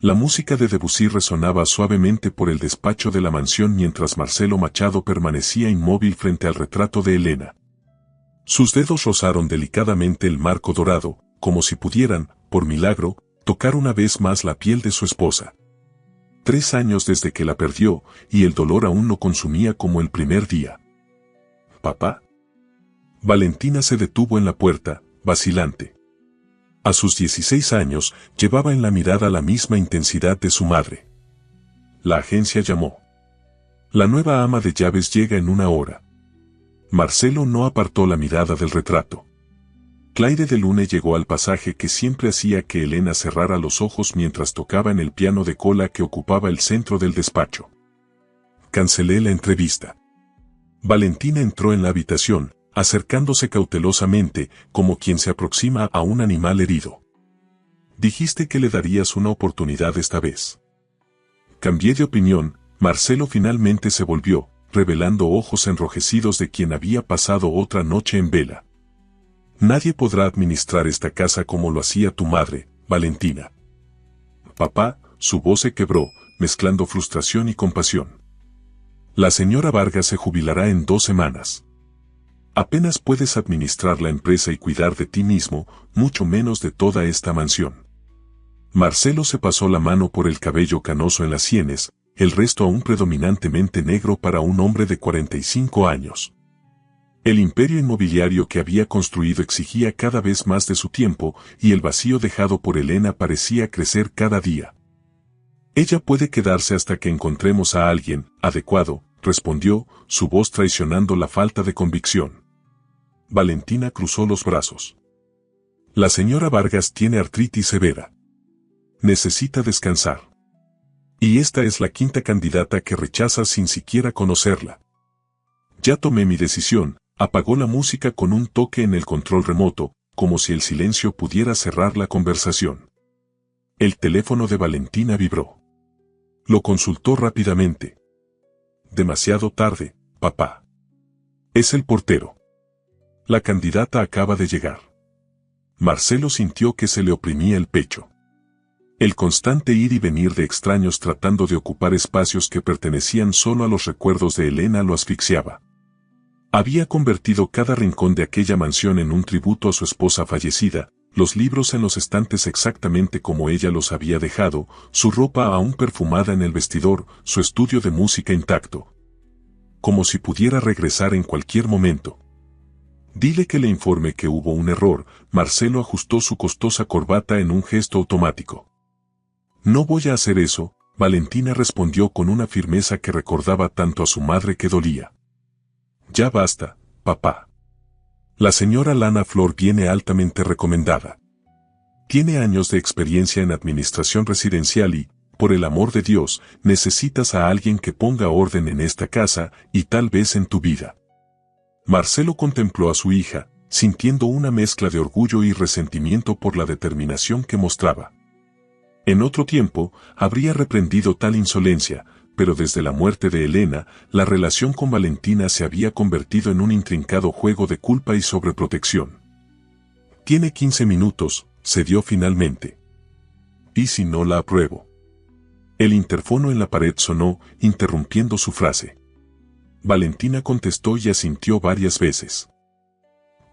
La música de Debussy resonaba suavemente por el despacho de la mansión mientras Marcelo Machado permanecía inmóvil frente al retrato de Elena. Sus dedos rozaron delicadamente el marco dorado, como si pudieran, por milagro, tocar una vez más la piel de su esposa. 3 años desde que la perdió, y el dolor aún lo consumía como el primer día. ¿Papá? Valentina se detuvo en la puerta, vacilante. A sus 16 años, llevaba en la mirada la misma intensidad de su madre. La agencia llamó. La nueva ama de llaves llega en 1 hora. Marcelo no apartó la mirada del retrato. Claire de Lune llegó al pasaje que siempre hacía que Elena cerrara los ojos mientras tocaba en el piano de cola que ocupaba el centro del despacho. Cancelé la entrevista. Valentina entró en la habitación, acercándose cautelosamente, como quien se aproxima a un animal herido. Dijiste que le darías una oportunidad esta vez. Cambié de opinión. Marcelo finalmente se volvió, revelando ojos enrojecidos de quien había pasado otra noche en vela. Nadie podrá administrar esta casa como lo hacía tu madre, Valentina. Papá, su voz se quebró, mezclando frustración y compasión. La señora Vargas se jubilará en 2 semanas. Apenas puedes administrar la empresa y cuidar de ti mismo, mucho menos de toda esta mansión. Marcelo se pasó la mano por el cabello canoso en las sienes, el resto aún predominantemente negro para un hombre de 45 años. El imperio inmobiliario que había construido exigía cada vez más de su tiempo, y el vacío dejado por Elena parecía crecer cada día. Ella puede quedarse hasta que encontremos a alguien adecuado, respondió, su voz traicionando la falta de convicción. Valentina cruzó los brazos. La señora Vargas tiene artritis severa. Necesita descansar. Y esta es la 5ª candidata que rechaza sin siquiera conocerla. Ya tomé mi decisión. Apagó la música con un toque en el control remoto, como si el silencio pudiera cerrar la conversación. El teléfono de Valentina vibró. Lo consultó rápidamente. Demasiado tarde, papá. Es el portero. La candidata acaba de llegar. Marcelo sintió que se le oprimía el pecho. El constante ir y venir de extraños tratando de ocupar espacios que pertenecían solo a los recuerdos de Elena lo asfixiaba. Había convertido cada rincón de aquella mansión en un tributo a su esposa fallecida, los libros en los estantes exactamente como ella los había dejado, su ropa aún perfumada en el vestidor, su estudio de música intacto. Como si pudiera regresar en cualquier momento. Dile que le informe que hubo un error. Marcelo ajustó su costosa corbata en un gesto automático. No voy a hacer eso, Valentina respondió con una firmeza que recordaba tanto a su madre que dolía. Ya basta, papá. La señora Lana Flor viene altamente recomendada. Tiene años de experiencia en administración residencial y, por el amor de Dios, necesitas a alguien que ponga orden en esta casa y tal vez en tu vida. Marcelo contempló a su hija, sintiendo una mezcla de orgullo y resentimiento por la determinación que mostraba. En otro tiempo, habría reprendido tal insolencia, pero desde la muerte de Elena, la relación con Valentina se había convertido en un intrincado juego de culpa y sobreprotección. Tiene 15 minutos, cedió finalmente. ¿Y si no la apruebo? El interfono en la pared sonó, interrumpiendo su frase. Valentina contestó y asintió varias veces.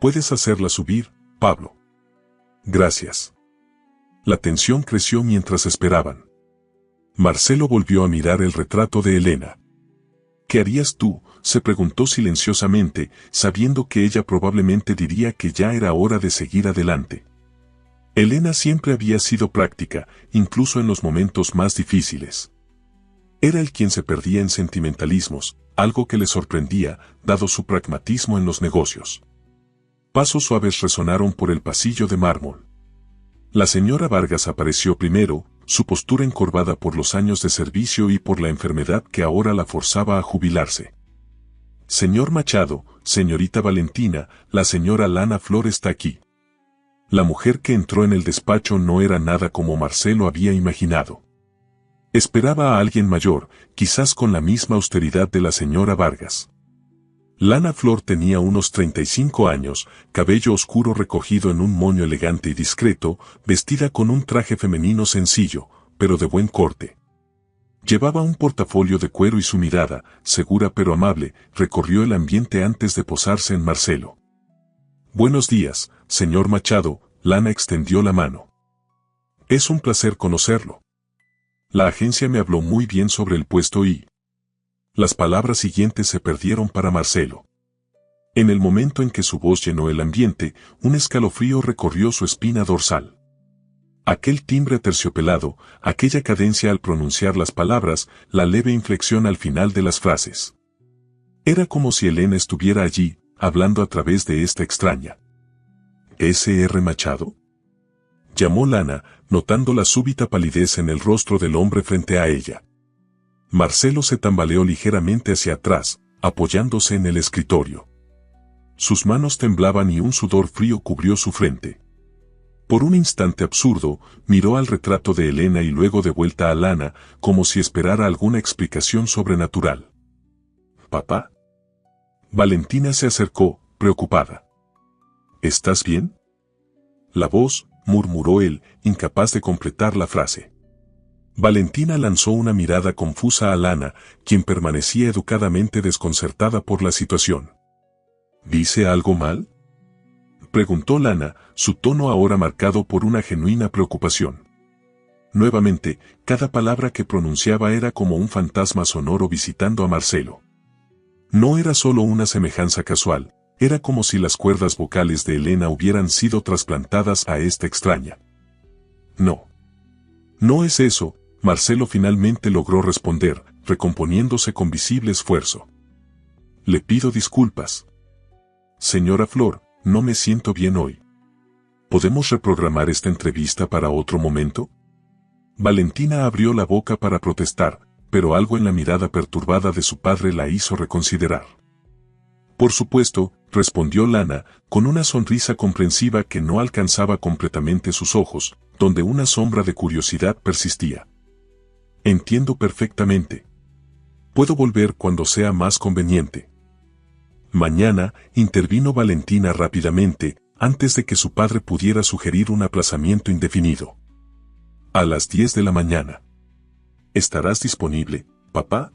Puedes hacerla subir, Pablo. Gracias. La tensión creció mientras esperaban. Marcelo volvió a mirar el retrato de Elena. ¿Qué harías tú?, se preguntó silenciosamente, sabiendo que ella probablemente diría que ya era hora de seguir adelante. Elena siempre había sido práctica, incluso en los momentos más difíciles. Era el quien se perdía en sentimentalismos, algo que le sorprendía, dado su pragmatismo en los negocios. Pasos suaves resonaron por el pasillo de mármol. La señora Vargas apareció primero, su postura encorvada por los años de servicio y por la enfermedad que ahora la forzaba a jubilarse. Señor Machado, señorita Valentina, la señora Lana Flor está aquí. La mujer que entró en el despacho no era nada como Marcelo había imaginado. Esperaba a alguien mayor, quizás con la misma austeridad de la señora Vargas. Lana Flor tenía unos 35 años, cabello oscuro recogido en un moño elegante y discreto, vestida con un traje femenino sencillo, pero de buen corte. Llevaba un portafolio de cuero y su mirada, segura pero amable, recorrió el ambiente antes de posarse en Marcelo. «Buenos días, señor Machado», Lana extendió la mano. «Es un placer conocerlo. La agencia me habló muy bien sobre el puesto y...». Las palabras siguientes se perdieron para Marcelo. En el momento en que su voz llenó el ambiente, un escalofrío recorrió su espina dorsal. Aquel timbre aterciopelado, aquella cadencia al pronunciar las palabras, la leve inflexión al final de las frases. Era como si Elena estuviera allí, hablando a través de esta extraña. ¿S.R. Machado?, llamó Lana, notando la súbita palidez en el rostro del hombre frente a ella. Marcelo se tambaleó ligeramente hacia atrás, apoyándose en el escritorio. Sus manos temblaban y un sudor frío cubrió su frente. Por un instante absurdo, miró al retrato de Elena y luego de vuelta a Lana, como si esperara alguna explicación sobrenatural. «¿Papá?». Valentina se acercó, preocupada. «¿Estás bien?». «La voz», murmuró él, incapaz de completar la frase. Valentina lanzó una mirada confusa a Lana, quien permanecía educadamente desconcertada por la situación. «¿Dice algo mal?», preguntó Lana, su tono ahora marcado por una genuina preocupación. Nuevamente, cada palabra que pronunciaba era como un fantasma sonoro visitando a Marcelo. No era solo una semejanza casual, era como si las cuerdas vocales de Elena hubieran sido trasplantadas a esta extraña. «No. No es eso», Marcelo finalmente logró responder, recomponiéndose con visible esfuerzo. «Le pido disculpas. Señora Flor, no me siento bien hoy. ¿Podemos reprogramar esta entrevista para otro momento?». Valentina abrió la boca para protestar, pero algo en la mirada perturbada de su padre la hizo reconsiderar. «Por supuesto», respondió Lana, con una sonrisa comprensiva que no alcanzaba completamente sus ojos, donde una sombra de curiosidad persistía. «Entiendo perfectamente. Puedo volver cuando sea más conveniente». «Mañana», intervino Valentina rápidamente, antes de que su padre pudiera sugerir un aplazamiento indefinido. «A las 10 de la mañana. ¿Estarás disponible, papá?».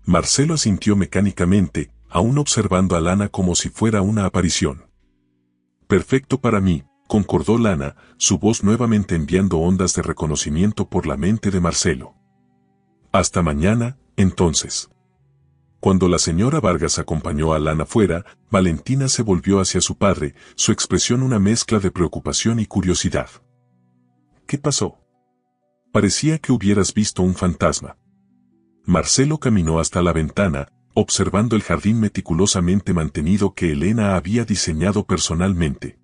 Marcelo asintió mecánicamente, aún observando a Lana como si fuera una aparición. «Perfecto para mí», concordó Lana, su voz nuevamente enviando ondas de reconocimiento por la mente de Marcelo. «Hasta mañana, entonces». Cuando la señora Vargas acompañó a Lana fuera, Valentina se volvió hacia su padre, su expresión una mezcla de preocupación y curiosidad. «¿Qué pasó? Parecía que hubieras visto un fantasma». Marcelo caminó hasta la ventana, observando el jardín meticulosamente mantenido que Elena había diseñado personalmente.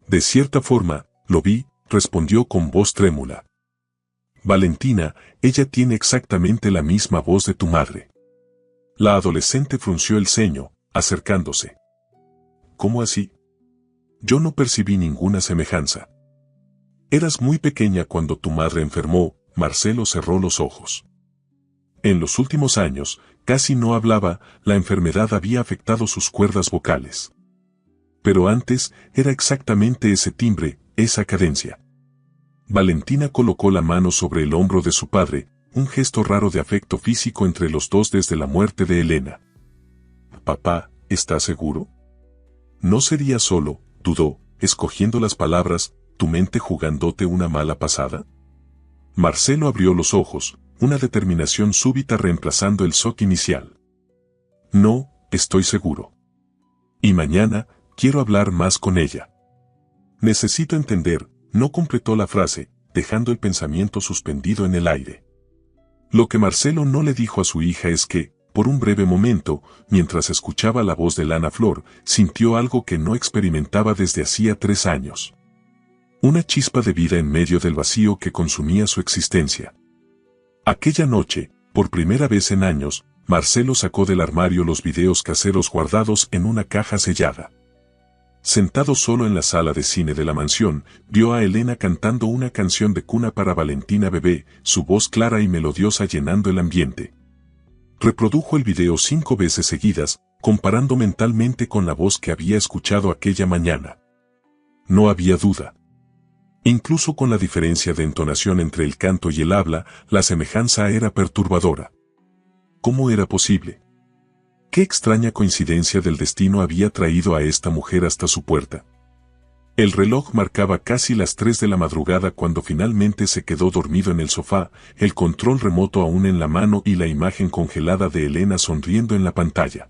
«De cierta forma, lo vi», respondió con voz trémula. «Valentina, ella tiene exactamente la misma voz de tu madre». La adolescente frunció el ceño, acercándose. «¿Cómo así? Yo no percibí ninguna semejanza». «Eras muy pequeña cuando tu madre enfermó», Marcelo cerró los ojos. «En los últimos años, casi no hablaba, la enfermedad había afectado sus cuerdas vocales. Pero antes, era exactamente ese timbre, esa cadencia». Valentina colocó la mano sobre el hombro de su padre, un gesto raro de afecto físico entre los dos desde la muerte de Elena. «Papá, ¿estás seguro? No sería solo», dudó, escogiendo las palabras, «tu mente jugándote una mala pasada». Marcelo abrió los ojos, una determinación súbita reemplazando el shock inicial. «No, estoy seguro. Y mañana, quiero hablar más con ella». «Necesito entender», no completó la frase, dejando el pensamiento suspendido en el aire. Lo que Marcelo no le dijo a su hija es que, por un breve momento, mientras escuchaba la voz de Lana Flor, sintió algo que no experimentaba desde hacía 3 años. Una chispa de vida en medio del vacío que consumía su existencia. Aquella noche, por primera vez en años, Marcelo sacó del armario los videos caseros guardados en una caja sellada. Sentado solo en la sala de cine de la mansión, vio a Elena cantando una canción de cuna para Valentina bebé, su voz clara y melodiosa llenando el ambiente. Reprodujo el video 5 veces seguidas, comparando mentalmente con la voz que había escuchado aquella mañana. No había duda. Incluso con la diferencia de entonación entre el canto y el habla, la semejanza era perturbadora. ¿Cómo era posible? ¿Qué extraña coincidencia del destino había traído a esta mujer hasta su puerta? El reloj marcaba casi las 3 de la madrugada cuando finalmente se quedó dormido en el sofá, el control remoto aún en la mano y la imagen congelada de Elena sonriendo en la pantalla.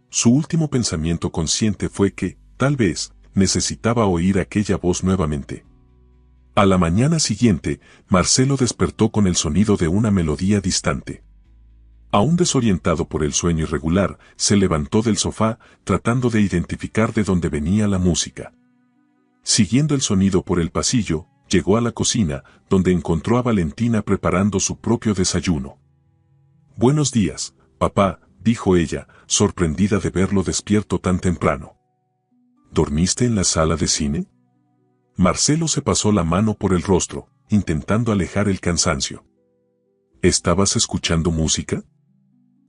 Su último pensamiento consciente fue que, tal vez, necesitaba oír aquella voz nuevamente. A la mañana siguiente, Marcelo despertó con el sonido de una melodía distante. Aún desorientado por el sueño irregular, se levantó del sofá, tratando de identificar de dónde venía la música. Siguiendo el sonido por el pasillo, llegó a la cocina, donde encontró a Valentina preparando su propio desayuno. «Buenos días, papá», dijo ella, sorprendida de verlo despierto tan temprano. «¿Dormiste en la sala de cine?». Marcelo se pasó la mano por el rostro, intentando alejar el cansancio. «¿Estabas escuchando música?».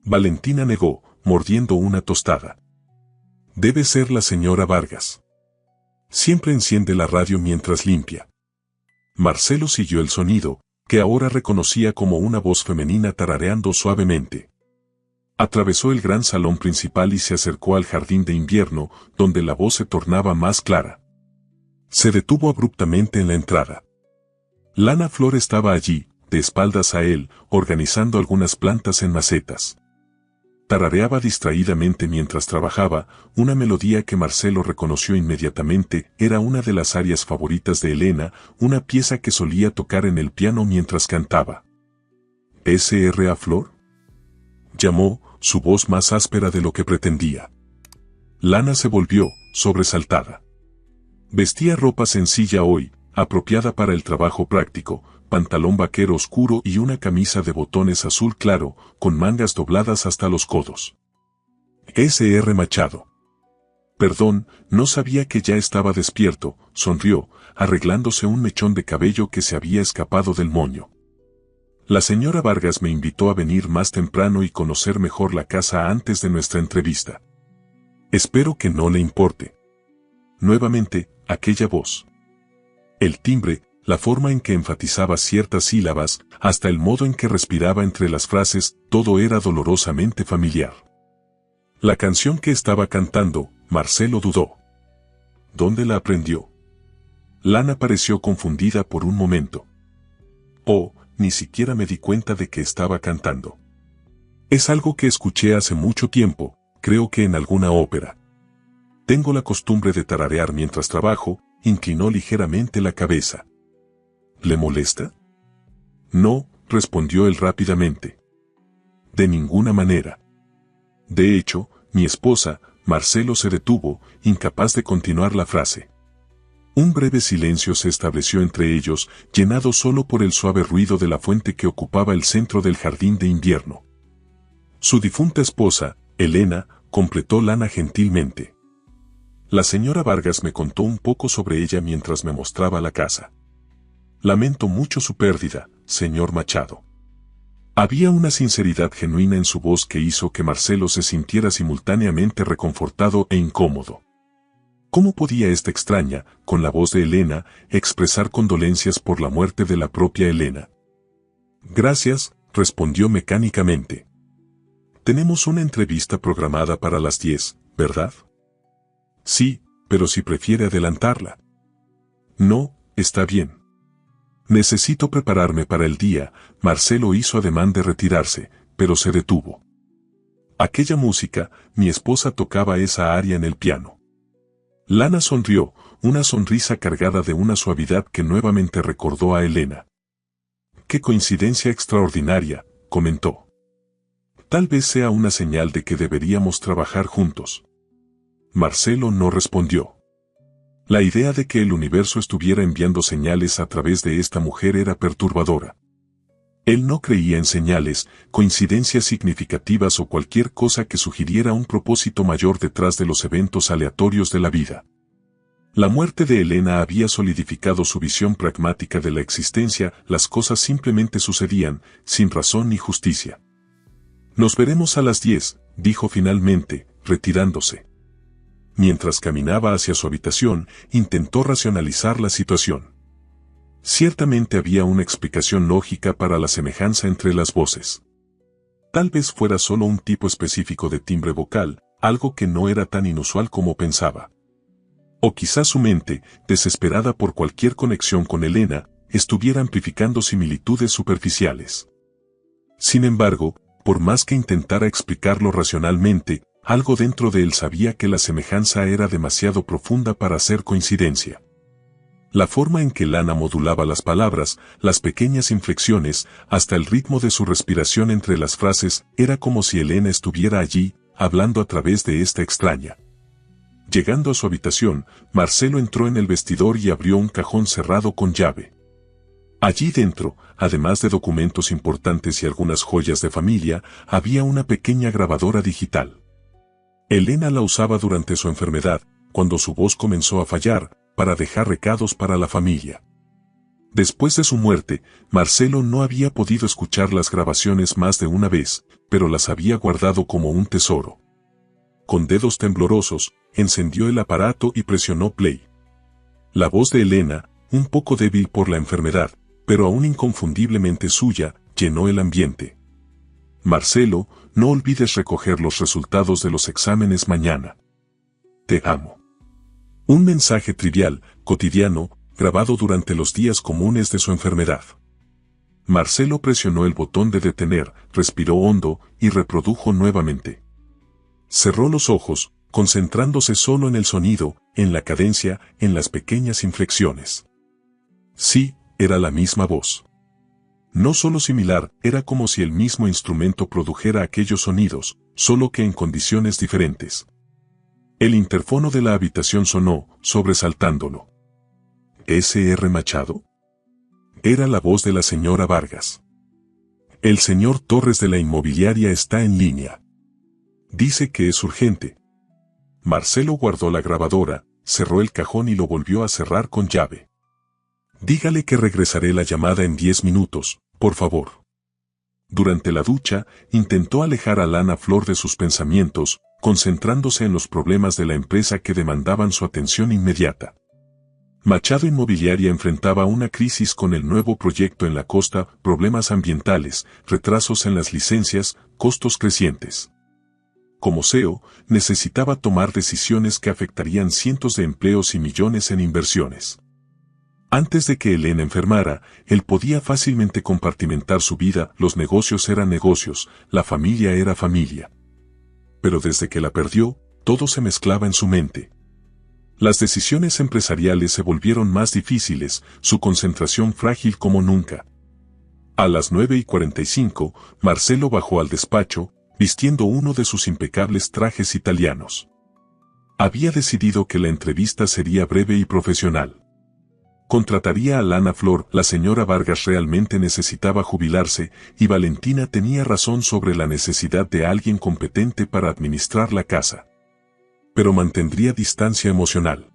Valentina negó, mordiendo una tostada. «Debe ser la señora Vargas. Siempre enciende la radio mientras limpia». Marcelo siguió el sonido, que ahora reconocía como una voz femenina tarareando suavemente. Atravesó el gran salón principal y se acercó al jardín de invierno, donde la voz se tornaba más clara. Se detuvo abruptamente en la entrada. Lana Flor estaba allí, de espaldas a él, organizando algunas plantas en macetas. Tarareaba distraídamente mientras trabajaba, una melodía que Marcelo reconoció inmediatamente, era una de las arias favoritas de Elena, una pieza que solía tocar en el piano mientras cantaba. «¿S.R.A. Flor?», llamó, su voz más áspera de lo que pretendía. Lana se volvió, sobresaltada. Vestía ropa sencilla hoy, apropiada para el trabajo práctico, pantalón vaquero oscuro y una camisa de botones azul claro, con mangas dobladas hasta los codos. «S.R. Machado». «Perdón, no sabía que ya estaba despierto», sonrió, arreglándose un mechón de cabello que se había escapado del moño. «La señora Vargas me invitó a venir más temprano y conocer mejor la casa antes de nuestra entrevista. Espero que no le importe». Nuevamente, aquella voz. El timbre, la forma en que enfatizaba ciertas sílabas, hasta el modo en que respiraba entre las frases, todo era dolorosamente familiar. La canción que estaba cantando, Marcelo dudó. ¿Dónde la aprendió? Lana pareció confundida por un momento. «Oh, ni siquiera me di cuenta de que estaba cantando. Es algo que escuché hace mucho tiempo, creo que en alguna ópera. Tengo la costumbre de tararear mientras trabajo», inclinó ligeramente la cabeza. «¿Le molesta?». «No», respondió él rápidamente. «De ninguna manera». De hecho, mi esposa», Marcelo se detuvo, incapaz de continuar la frase. Un breve silencio se estableció entre ellos, llenado solo por el suave ruido de la fuente que ocupaba el centro del jardín de invierno. «Su difunta esposa, Elena», completó Lana gentilmente. «La señora Vargas me contó un poco sobre ella mientras me mostraba la casa. Lamento mucho su pérdida, señor Machado». Había una sinceridad genuina en su voz que hizo que Marcelo se sintiera simultáneamente reconfortado e incómodo. ¿Cómo podía esta extraña, con la voz de Elena, expresar condolencias por la muerte de la propia Elena? «Gracias», respondió mecánicamente. «Tenemos una entrevista programada para las 10, ¿verdad?». «Sí, pero si prefiere adelantarla». «No, está bien. Necesito prepararme para el día», Marcelo hizo ademán de retirarse, pero se detuvo. «Aquella música, mi esposa tocaba esa aria en el piano». Lana sonrió, una sonrisa cargada de una suavidad que nuevamente recordó a Elena. «Qué coincidencia extraordinaria», comentó. «Tal vez sea una señal de que deberíamos trabajar juntos». Marcelo no respondió. La idea de que el universo estuviera enviando señales a través de esta mujer era perturbadora. Él no creía en señales, coincidencias significativas o cualquier cosa que sugiriera un propósito mayor detrás de los eventos aleatorios de la vida. La muerte de Elena había solidificado su visión pragmática de la existencia, las cosas simplemente sucedían, sin razón ni justicia. «Nos veremos a las 10», dijo finalmente, retirándose. Mientras caminaba hacia su habitación, intentó racionalizar la situación. Ciertamente había una explicación lógica para la semejanza entre las voces. Tal vez fuera solo un tipo específico de timbre vocal, algo que no era tan inusual como pensaba. O quizás su mente, desesperada por cualquier conexión con Elena, estuviera amplificando similitudes superficiales. Sin embargo, por más que intentara explicarlo racionalmente, algo dentro de él sabía que la semejanza era demasiado profunda para ser coincidencia. La forma en que Lana modulaba las palabras, las pequeñas inflexiones, hasta el ritmo de su respiración entre las frases, era como si Elena estuviera allí, hablando a través de esta extraña. Llegando a su habitación, Marcelo entró en el vestidor y abrió un cajón cerrado con llave. Allí dentro, además de documentos importantes y algunas joyas de familia, había una pequeña grabadora digital. Elena la usaba durante su enfermedad, cuando su voz comenzó a fallar, para dejar recados para la familia. Después de su muerte, Marcelo no había podido escuchar las grabaciones más de una vez, pero las había guardado como un tesoro. Con dedos temblorosos, encendió el aparato y presionó play. La voz de Elena, un poco débil por la enfermedad, pero aún inconfundiblemente suya, llenó el ambiente. Marcelo, no olvides recoger los resultados de los exámenes mañana. Te amo. Un mensaje trivial, cotidiano, grabado durante los días comunes de su enfermedad. Marcelo presionó el botón de detener, respiró hondo y reprodujo nuevamente. Cerró los ojos, concentrándose solo en el sonido, en la cadencia, en las pequeñas inflexiones. Sí, era la misma voz. No solo similar, era como si el mismo instrumento produjera aquellos sonidos, solo que en condiciones diferentes. El interfono de la habitación sonó, sobresaltándolo. ¿S.R. Machado? Era la voz de la señora Vargas. El señor Torres de la inmobiliaria está en línea. Dice que es urgente. Marcelo guardó la grabadora, cerró el cajón y lo volvió a cerrar con llave. Dígale que regresaré la llamada en 10 minutos, por favor. Durante la ducha, intentó alejar a Lana Flor de sus pensamientos, concentrándose en los problemas de la empresa que demandaban su atención inmediata. Machado Inmobiliaria enfrentaba una crisis con el nuevo proyecto en la costa, problemas ambientales, retrasos en las licencias, costos crecientes. Como CEO, necesitaba tomar decisiones que afectarían cientos de empleos y millones en inversiones. Antes de que Elena enfermara, él podía fácilmente compartimentar su vida, los negocios eran negocios, la familia era familia. Pero desde que la perdió, todo se mezclaba en su mente. Las decisiones empresariales se volvieron más difíciles, su concentración frágil como nunca. A las 9:45, Marcelo bajó al despacho, vistiendo uno de sus impecables trajes italianos. Había decidido que la entrevista sería breve y profesional. Contrataría a Lana Flor, la señora Vargas realmente necesitaba jubilarse, y Valentina tenía razón sobre la necesidad de alguien competente para administrar la casa. Pero mantendría distancia emocional.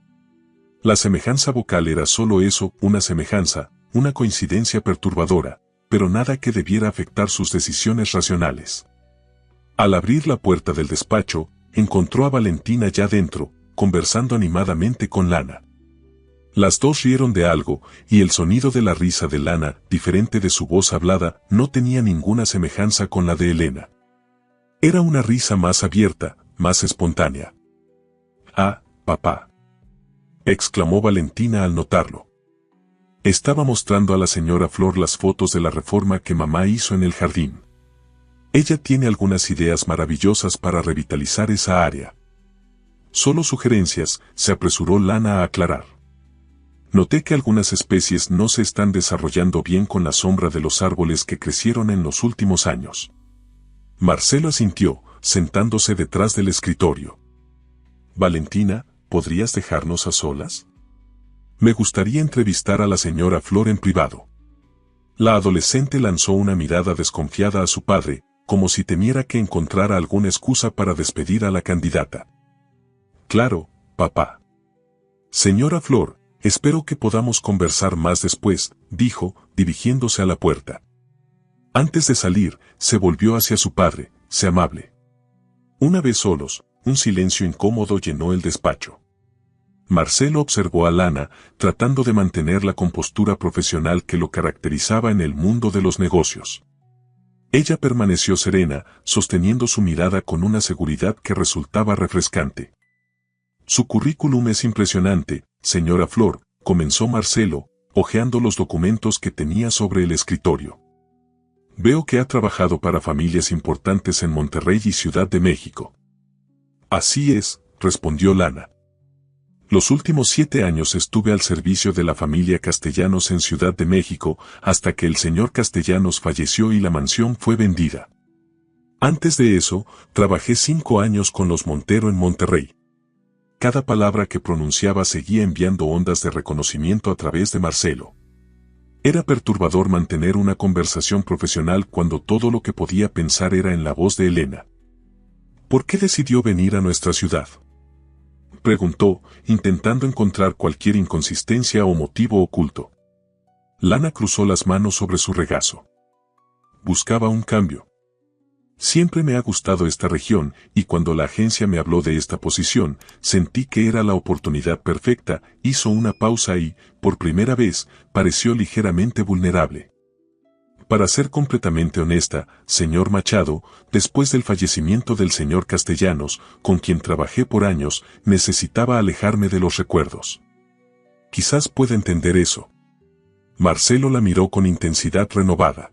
La semejanza vocal era solo eso, una semejanza, una coincidencia perturbadora, pero nada que debiera afectar sus decisiones racionales. Al abrir la puerta del despacho, encontró a Valentina ya dentro, conversando animadamente con Lana. Las dos rieron de algo, y el sonido de la risa de Lana, diferente de su voz hablada, no tenía ninguna semejanza con la de Elena. Era una risa más abierta, más espontánea. «Ah, papá», exclamó Valentina al notarlo. Estaba mostrando a la señora Flor las fotos de la reforma que mamá hizo en el jardín. Ella tiene algunas ideas maravillosas para revitalizar esa área. Solo sugerencias, se apresuró Lana a aclarar. Noté que algunas especies no se están desarrollando bien con la sombra de los árboles que crecieron en los últimos años. Marcelo asintió, sentándose detrás del escritorio. Valentina, ¿podrías dejarnos a solas? Me gustaría entrevistar a la señora Flor en privado. La adolescente lanzó una mirada desconfiada a su padre, como si temiera que encontrara alguna excusa para despedir a la candidata. Claro, papá. Señora Flor, espero que podamos conversar más después, dijo, dirigiéndose a la puerta. Antes de salir, se volvió hacia su padre, sé amable. Una vez solos, un silencio incómodo llenó el despacho. Marcelo observó a Lana, tratando de mantener la compostura profesional que lo caracterizaba en el mundo de los negocios. Ella permaneció serena, sosteniendo su mirada con una seguridad que resultaba refrescante. Su currículum es impresionante, señora Flor, comenzó Marcelo, hojeando los documentos que tenía sobre el escritorio. Veo que ha trabajado para familias importantes en Monterrey y Ciudad de México. Así es, respondió Lana. Los últimos 7 años estuve al servicio de la familia Castellanos en Ciudad de México, hasta que el señor Castellanos falleció y la mansión fue vendida. Antes de eso, trabajé 5 años con los Montero en Monterrey. Cada palabra que pronunciaba seguía enviando ondas de reconocimiento a través de Marcelo. Era perturbador mantener una conversación profesional cuando todo lo que podía pensar era en la voz de Elena. ¿Por qué decidió venir a nuestra ciudad?, preguntó, intentando encontrar cualquier inconsistencia o motivo oculto. Lana cruzó las manos sobre su regazo. Buscaba un cambio. Siempre me ha gustado esta región, y cuando la agencia me habló de esta posición, sentí que era la oportunidad perfecta. Hizo una pausa y, por primera vez, pareció ligeramente vulnerable. Para ser completamente honesta, señor Machado, después del fallecimiento del señor Castellanos, con quien trabajé por años, necesitaba alejarme de los recuerdos. Quizás pueda entender eso. Marcelo la miró con intensidad renovada.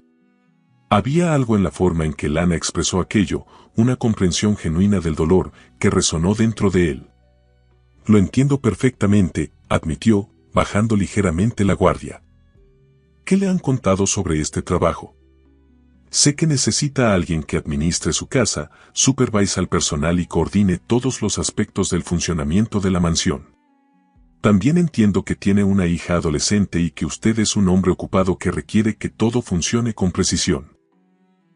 Había algo en la forma en que Lana expresó aquello, una comprensión genuina del dolor, que resonó dentro de él. Lo entiendo perfectamente, admitió, bajando ligeramente la guardia. ¿Qué le han contado sobre este trabajo? Sé que necesita a alguien que administre su casa, supervise al personal y coordine todos los aspectos del funcionamiento de la mansión. También entiendo que tiene una hija adolescente y que usted es un hombre ocupado que requiere que todo funcione con precisión.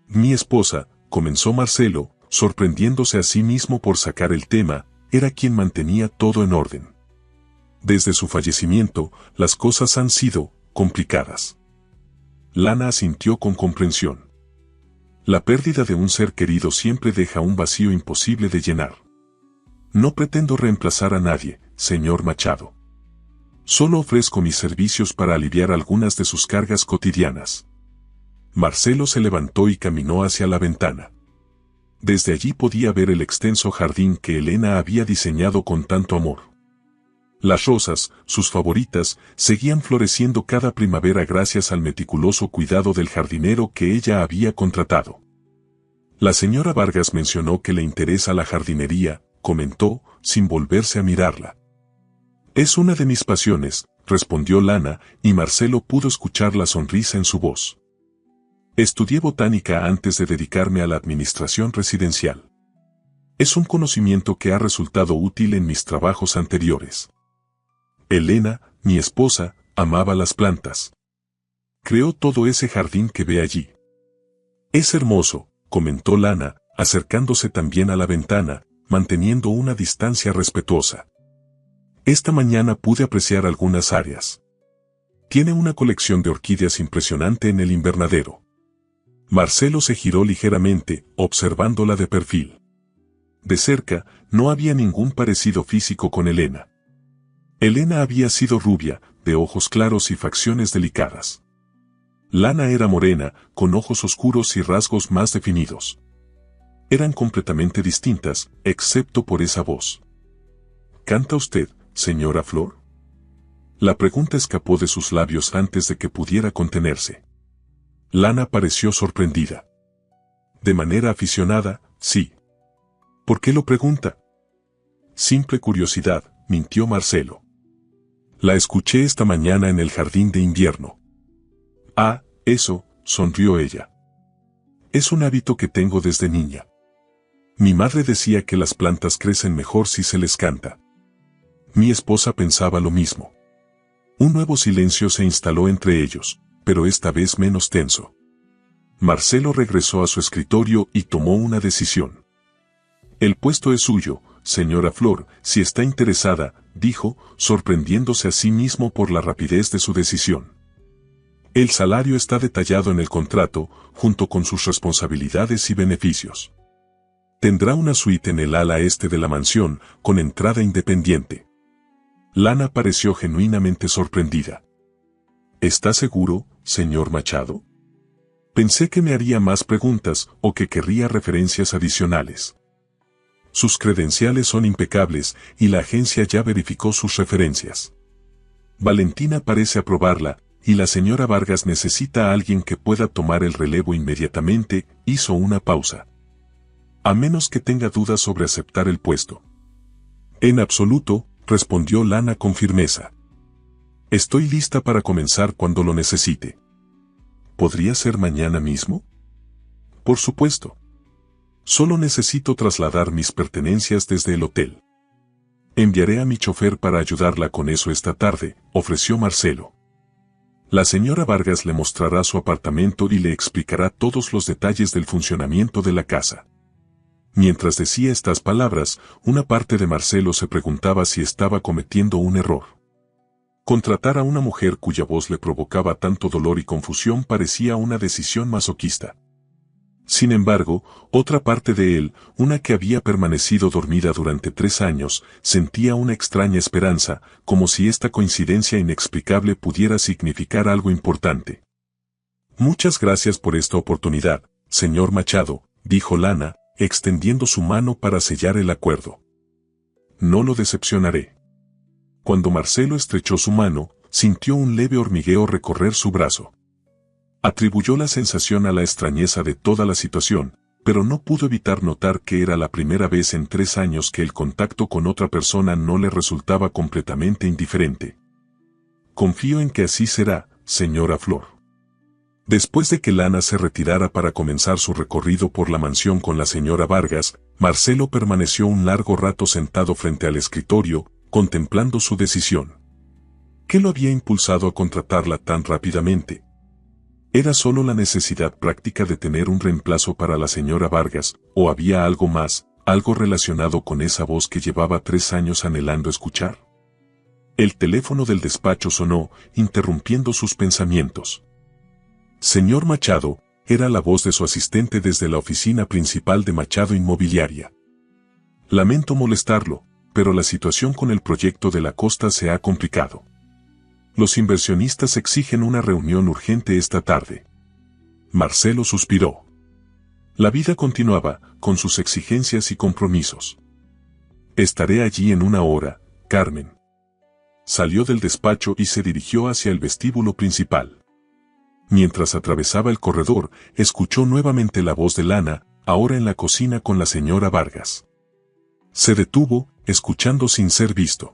Mi esposa, comenzó Marcelo, sorprendiéndose a sí mismo por sacar el tema, era quien mantenía todo en orden. Desde su fallecimiento, las cosas han sido complicadas. Lana asintió con comprensión. La pérdida de un ser querido siempre deja un vacío imposible de llenar. No pretendo reemplazar a nadie, señor Machado. Solo ofrezco mis servicios para aliviar algunas de sus cargas cotidianas. Marcelo se levantó y caminó hacia la ventana. Desde allí podía ver el extenso jardín que Elena había diseñado con tanto amor. Las rosas, sus favoritas, seguían floreciendo cada primavera gracias al meticuloso cuidado del jardinero que ella había contratado. La señora Vargas mencionó que le interesa la jardinería, comentó, sin volverse a mirarla. Es una de mis pasiones, respondió Lana, y Marcelo pudo escuchar la sonrisa en su voz. Estudié botánica antes de dedicarme a la administración residencial. Es un conocimiento que ha resultado útil en mis trabajos anteriores. Elena, mi esposa, amaba las plantas. Creó todo ese jardín que ve allí. Es hermoso, comentó Lana, acercándose también a la ventana, manteniendo una distancia respetuosa. Esta mañana pude apreciar algunas áreas. Tiene una colección de orquídeas impresionante en el invernadero. Marcelo se giró ligeramente, observándola de perfil. De cerca, no había ningún parecido físico con Elena. Elena había sido rubia, de ojos claros y facciones delicadas. Lana era morena, con ojos oscuros y rasgos más definidos. Eran completamente distintas, excepto por esa voz. ¿Canta usted, señora Flor? La pregunta escapó de sus labios antes de que pudiera contenerse. Lana pareció sorprendida. De manera aficionada, sí. ¿Por qué lo pregunta? Simple curiosidad, mintió Marcelo. La escuché esta mañana en el jardín de invierno. Ah, eso, sonrió ella. Es un hábito que tengo desde niña. Mi madre decía que las plantas crecen mejor si se les canta. Mi esposa pensaba lo mismo. Un nuevo silencio se instaló entre ellos, pero esta vez menos tenso. Marcelo regresó a su escritorio y tomó una decisión. El puesto es suyo, señora Flor, si está interesada, dijo, sorprendiéndose a sí mismo por la rapidez de su decisión. El salario está detallado en el contrato, junto con sus responsabilidades y beneficios. Tendrá una suite en el ala este de la mansión, con entrada independiente. Lana pareció genuinamente sorprendida. ¿Está seguro, señor Machado? Pensé que me haría más preguntas o que querría referencias adicionales. Sus credenciales son impecables y la agencia ya verificó sus referencias. Valentina parece aprobarla, y la señora Vargas necesita a alguien que pueda tomar el relevo inmediatamente. Hizo una pausa. A menos que tenga dudas sobre aceptar el puesto. En absoluto, respondió Lana con firmeza. Estoy lista para comenzar cuando lo necesite. ¿Podría ser mañana mismo? Por supuesto. Solo necesito trasladar mis pertenencias desde el hotel. Enviaré a mi chofer para ayudarla con eso esta tarde, ofreció Marcelo. La señora Vargas le mostrará su apartamento y le explicará todos los detalles del funcionamiento de la casa. Mientras decía estas palabras, una parte de Marcelo se preguntaba si estaba cometiendo un error. Contratar a una mujer cuya voz le provocaba tanto dolor y confusión parecía una decisión masoquista. Sin embargo, otra parte de él, una que había permanecido dormida durante 3 años, sentía una extraña esperanza, como si esta coincidencia inexplicable pudiera significar algo importante. Muchas gracias por esta oportunidad, señor Machado, dijo Lana, extendiendo su mano para sellar el acuerdo. No lo decepcionaré. Cuando Marcelo estrechó su mano, sintió un leve hormigueo recorrer su brazo. Atribuyó la sensación a la extrañeza de toda la situación, pero no pudo evitar notar que era la primera vez en 3 años que el contacto con otra persona no le resultaba completamente indiferente. Confío en que así será, señora Flor. Después de que Lana se retirara para comenzar su recorrido por la mansión con la señora Vargas, Marcelo permaneció un largo rato sentado frente al escritorio, contemplando su decisión. ¿Qué lo había impulsado a contratarla tan rápidamente? ¿Era solo la necesidad práctica de tener un reemplazo para la señora Vargas, o había algo más, algo relacionado con esa voz que llevaba 3 años anhelando escuchar? El teléfono del despacho sonó, interrumpiendo sus pensamientos. Señor Machado, era la voz de su asistente desde la oficina principal de Machado Inmobiliaria. Lamento molestarlo, pero la situación con el proyecto de la costa se ha complicado. Los inversionistas exigen una reunión urgente esta tarde. Marcelo suspiró. La vida continuaba, con sus exigencias y compromisos. Estaré allí en 1 hora, Carmen. Salió del despacho y se dirigió hacia el vestíbulo principal. Mientras atravesaba el corredor, escuchó nuevamente la voz de Lana, ahora en la cocina con la señora Vargas. Se detuvo, escuchando sin ser visto.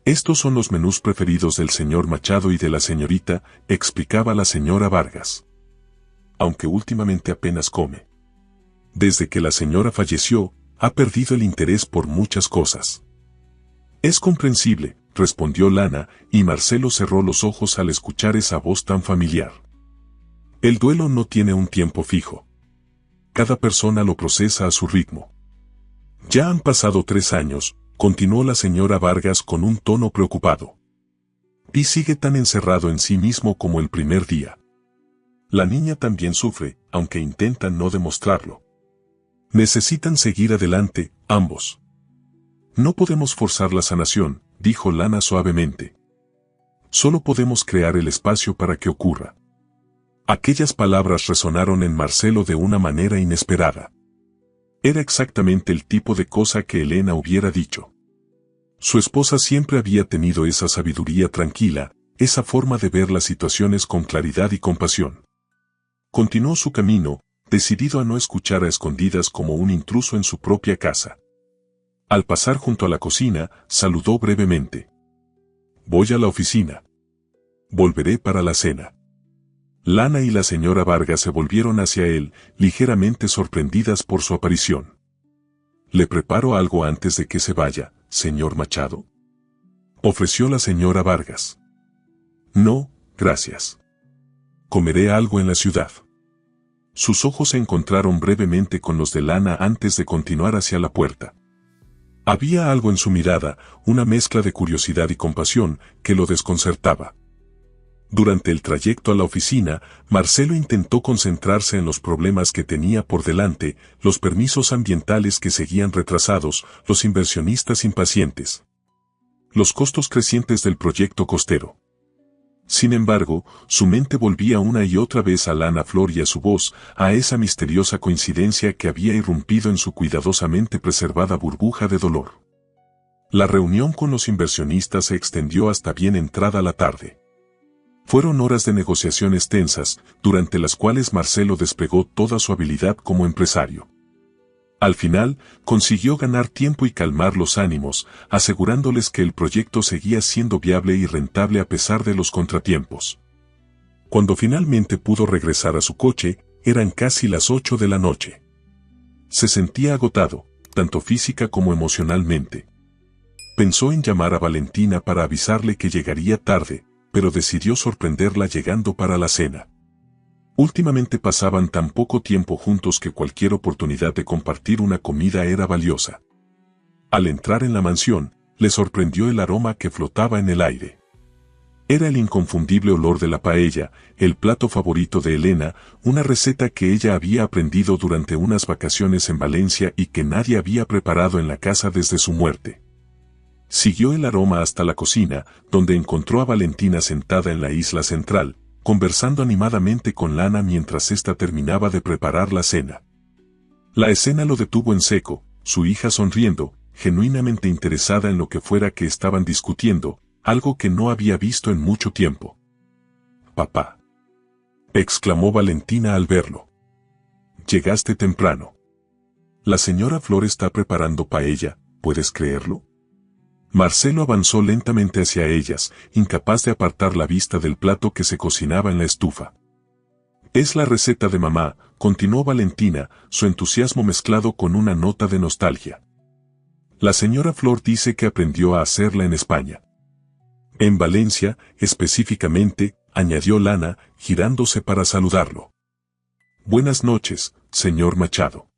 Estos son los menús preferidos del señor Machado y de la señorita, explicaba la señora Vargas. Aunque últimamente apenas come. Desde que la señora falleció, ha perdido el interés por muchas cosas. Es comprensible, respondió Lana, y Marcelo cerró los ojos al escuchar esa voz tan familiar. El duelo no tiene un tiempo fijo. Cada persona lo procesa a su ritmo. Ya han pasado 3 años, continuó la señora Vargas con un tono preocupado. Y sigue tan encerrado en sí mismo como el primer día. La niña también sufre, aunque intenta no demostrarlo. Necesitan seguir adelante, ambos. No podemos forzar la sanación, dijo Lana suavemente. Solo podemos crear el espacio para que ocurra. Aquellas palabras resonaron en Marcelo de una manera inesperada. Era exactamente el tipo de cosa que Elena hubiera dicho. Su esposa siempre había tenido esa sabiduría tranquila, esa forma de ver las situaciones con claridad y compasión. Continuó su camino, decidido a no escuchar a escondidas como un intruso en su propia casa. Al pasar junto a la cocina, saludó brevemente. Voy a la oficina. Volveré para la cena. Lana y la señora Vargas se volvieron hacia él, ligeramente sorprendidas por su aparición. ¿Le preparo algo antes de que se vaya, señor Machado?, ofreció la señora Vargas. No, gracias. Comeré algo en la ciudad. Sus ojos se encontraron brevemente con los de Lana antes de continuar hacia la puerta. Había algo en su mirada, una mezcla de curiosidad y compasión, que lo desconcertaba. Durante el trayecto a la oficina, Marcelo intentó concentrarse en los problemas que tenía por delante, los permisos ambientales que seguían retrasados, los inversionistas impacientes. los costos crecientes del proyecto costero. Sin embargo, su mente volvía una y otra vez a Lana Flor y a su voz, a esa misteriosa coincidencia que había irrumpido en su cuidadosamente preservada burbuja de dolor. La reunión con los inversionistas se extendió hasta bien entrada la tarde. Fueron horas de negociaciones tensas, durante las cuales Marcelo desplegó toda su habilidad como empresario. Al final, consiguió ganar tiempo y calmar los ánimos, asegurándoles que el proyecto seguía siendo viable y rentable a pesar de los contratiempos. Cuando finalmente pudo regresar a su coche, eran casi las 8 de la noche. Se sentía agotado, tanto física como emocionalmente. Pensó en llamar a Valentina para avisarle que llegaría tarde, pero decidió sorprenderla llegando para la cena. Últimamente pasaban tan poco tiempo juntos que cualquier oportunidad de compartir una comida era valiosa. Al entrar en la mansión, le sorprendió el aroma que flotaba en el aire. Era el inconfundible olor de la paella, el plato favorito de Elena, una receta que ella había aprendido durante unas vacaciones en Valencia y que nadie había preparado en la casa desde su muerte. Siguió el aroma hasta la cocina, donde encontró a Valentina sentada en la isla central, conversando animadamente con Lana mientras ésta terminaba de preparar la cena. La escena lo detuvo en seco, su hija sonriendo, genuinamente interesada en lo que fuera que estaban discutiendo, algo que no había visto en mucho tiempo. «Papá», exclamó Valentina al verlo. «Llegaste temprano. La señora Flor está preparando paella, ¿puedes creerlo?». Marcelo avanzó lentamente hacia ellas, incapaz de apartar la vista del plato que se cocinaba en la estufa. «Es la receta de mamá», continuó Valentina, su entusiasmo mezclado con una nota de nostalgia. «La señora Flor dice que aprendió a hacerla en España». «En Valencia, específicamente», añadió Lana, girándose para saludarlo. «Buenas noches, señor Machado.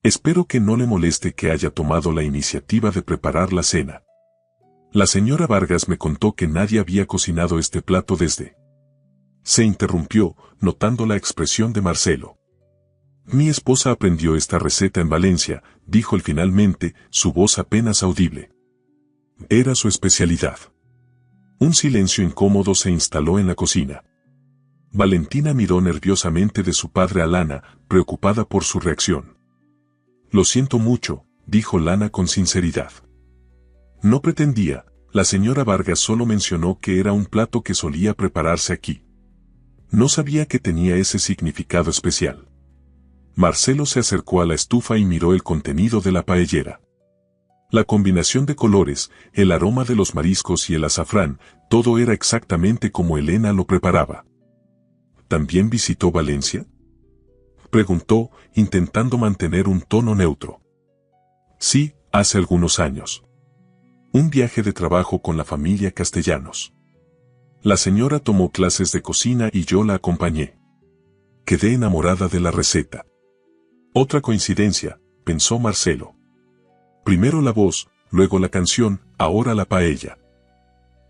Espero que no le moleste que haya tomado la iniciativa de preparar la cena. La señora Vargas me contó que nadie había cocinado este plato desde». Se interrumpió, notando la expresión de Marcelo. «Mi esposa aprendió esta receta en Valencia», dijo él finalmente, su voz apenas audible. Era su especialidad. Un silencio incómodo se instaló en la cocina. Valentina miró nerviosamente de su padre a Lana, preocupada por su reacción. «Lo siento mucho», dijo Lana con sinceridad. «No pretendía, la señora Vargas solo mencionó que era un plato que solía prepararse aquí. No sabía que tenía ese significado especial». Marcelo se acercó a la estufa y miró el contenido de la paellera. La combinación de colores, el aroma de los mariscos y el azafrán, todo era exactamente como Elena lo preparaba. «¿También visitó Valencia?», preguntó, intentando mantener un tono neutro. «Sí, hace algunos años. Un viaje de trabajo con la familia Castellanos. La señora tomó clases de cocina y yo la acompañé. Quedé enamorada de la receta». «Otra coincidencia», pensó Marcelo. «Primero la voz, luego la canción, ahora la paella».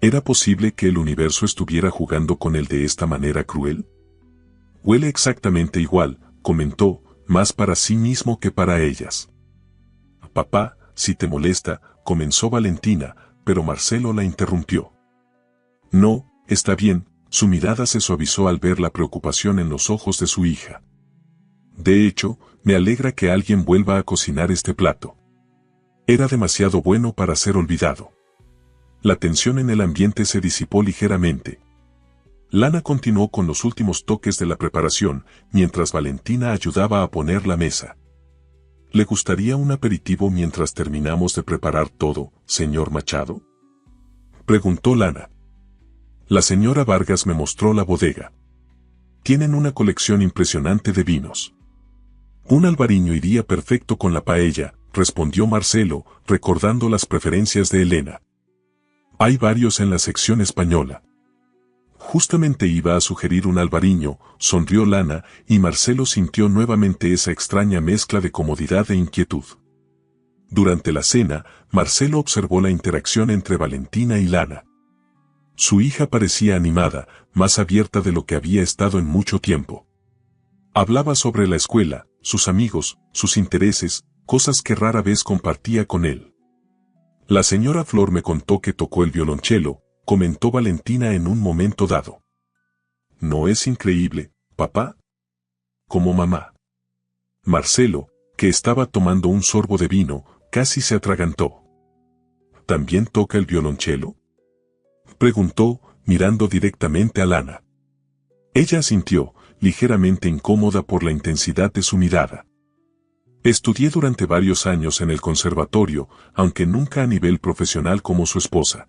¿Era posible que el universo estuviera jugando con él de esta manera cruel? «Huele exactamente igual», comentó, más para sí mismo que para ellas. «Papá, si te molesta», comenzó Valentina, pero Marcelo la interrumpió. «No, está bien», su mirada se suavizó al ver la preocupación en los ojos de su hija. «De hecho, me alegra que alguien vuelva a cocinar este plato. Era demasiado bueno para ser olvidado». La tensión en el ambiente se disipó ligeramente. Lana continuó con los últimos toques de la preparación, mientras Valentina ayudaba a poner la mesa. «¿Le gustaría un aperitivo mientras terminamos de preparar todo, señor Machado?», preguntó Lana. «La señora Vargas me mostró la bodega. Tienen una colección impresionante de vinos. Un albariño iría perfecto con la paella», respondió Marcelo, recordando las preferencias de Elena. «Hay varios en la sección española». «Justamente iba a sugerir un albariño», sonrió Lana, y Marcelo sintió nuevamente esa extraña mezcla de comodidad e inquietud. Durante la cena, Marcelo observó la interacción entre Valentina y Lana. Su hija parecía animada, más abierta de lo que había estado en mucho tiempo. Hablaba sobre la escuela, sus amigos, sus intereses, cosas que rara vez compartía con él. La señora Flor me contó que tocó el violonchelo, comentó Valentina en un momento dado. ¿No es increíble, papá? Como mamá. Marcelo, que estaba tomando un sorbo de vino, casi se atragantó. ¿También toca el violonchelo?, preguntó, mirando directamente a Lana. Ella asintió, ligeramente incómoda por la intensidad de su mirada. Estudié durante varios años en el conservatorio, aunque nunca a nivel profesional como su esposa.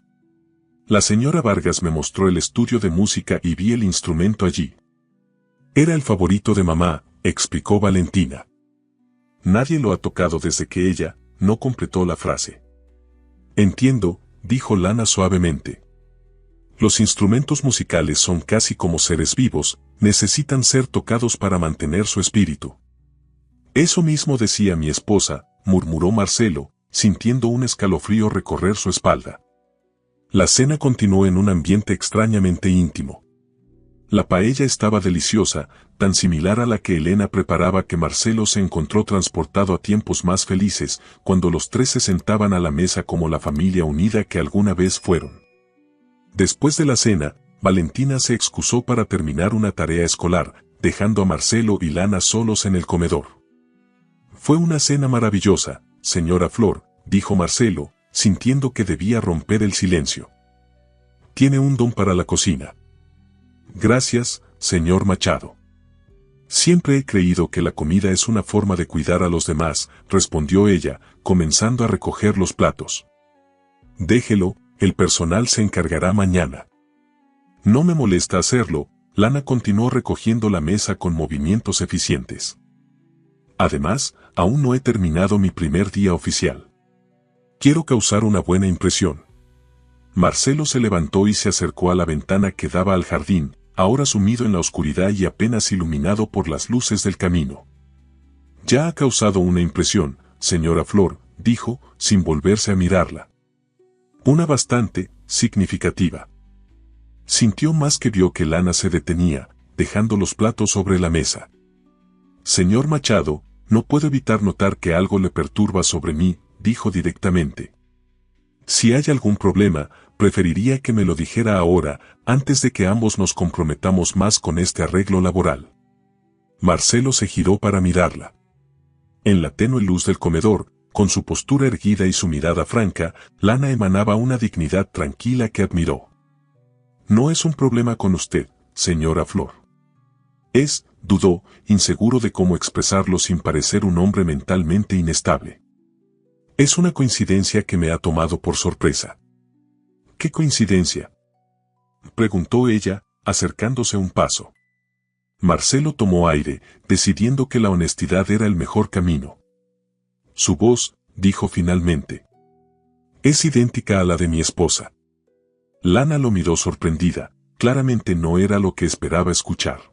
La señora Vargas me mostró el estudio de música y vi el instrumento allí. Era el favorito de mamá, explicó Valentina. Nadie lo ha tocado desde que ella, no completó la frase. Entiendo, dijo Lana suavemente. Los instrumentos musicales son casi como seres vivos, necesitan ser tocados para mantener su espíritu. Eso mismo decía mi esposa, murmuró Marcelo, sintiendo un escalofrío recorrer su espalda. La cena continuó en un ambiente extrañamente íntimo. La paella estaba deliciosa, tan similar a la que Elena preparaba que Marcelo se encontró transportado a tiempos más felices, cuando los tres se sentaban a la mesa como la familia unida que alguna vez fueron. Después de la cena, Valentina se excusó para terminar una tarea escolar, dejando a Marcelo y Lana solos en el comedor. Fue una cena maravillosa, señora Flor, dijo Marcelo, sintiendo que debía romper el silencio. Tiene un don para la cocina. Gracias, señor Machado. Siempre he creído que la comida es una forma de cuidar a los demás, respondió ella, comenzando a recoger los platos. Déjelo, el personal se encargará mañana. No me molesta hacerlo, Lana continuó recogiendo la mesa con movimientos eficientes. Además, aún no he terminado mi primer día oficial. Quiero causar una buena impresión. Marcelo se levantó y se acercó a la ventana que daba al jardín, ahora sumido en la oscuridad y apenas iluminado por las luces del camino. Ya ha causado una impresión, señora Flor, dijo, sin volverse a mirarla. Una bastante significativa. Sintió más que vio que Lana se detenía, dejando los platos sobre la mesa. Señor Machado, no puedo evitar notar que algo le perturba sobre mí, dijo directamente. Si hay algún problema, preferiría que me lo dijera ahora, antes de que ambos nos comprometamos más con este arreglo laboral. Marcelo se giró para mirarla. En la tenue luz del comedor, con su postura erguida y su mirada franca, Lana emanaba una dignidad tranquila que admiró. No es un problema con usted, señora Flor. Dudó, inseguro de cómo expresarlo sin parecer un hombre mentalmente inestable. Es una coincidencia que me ha tomado por sorpresa. ¿Qué coincidencia?, preguntó ella, acercándose un paso. Marcelo tomó aire, decidiendo que la honestidad era el mejor camino. Su voz, dijo finalmente, es idéntica a la de mi esposa. Lana lo miró sorprendida, claramente no era lo que esperaba escuchar.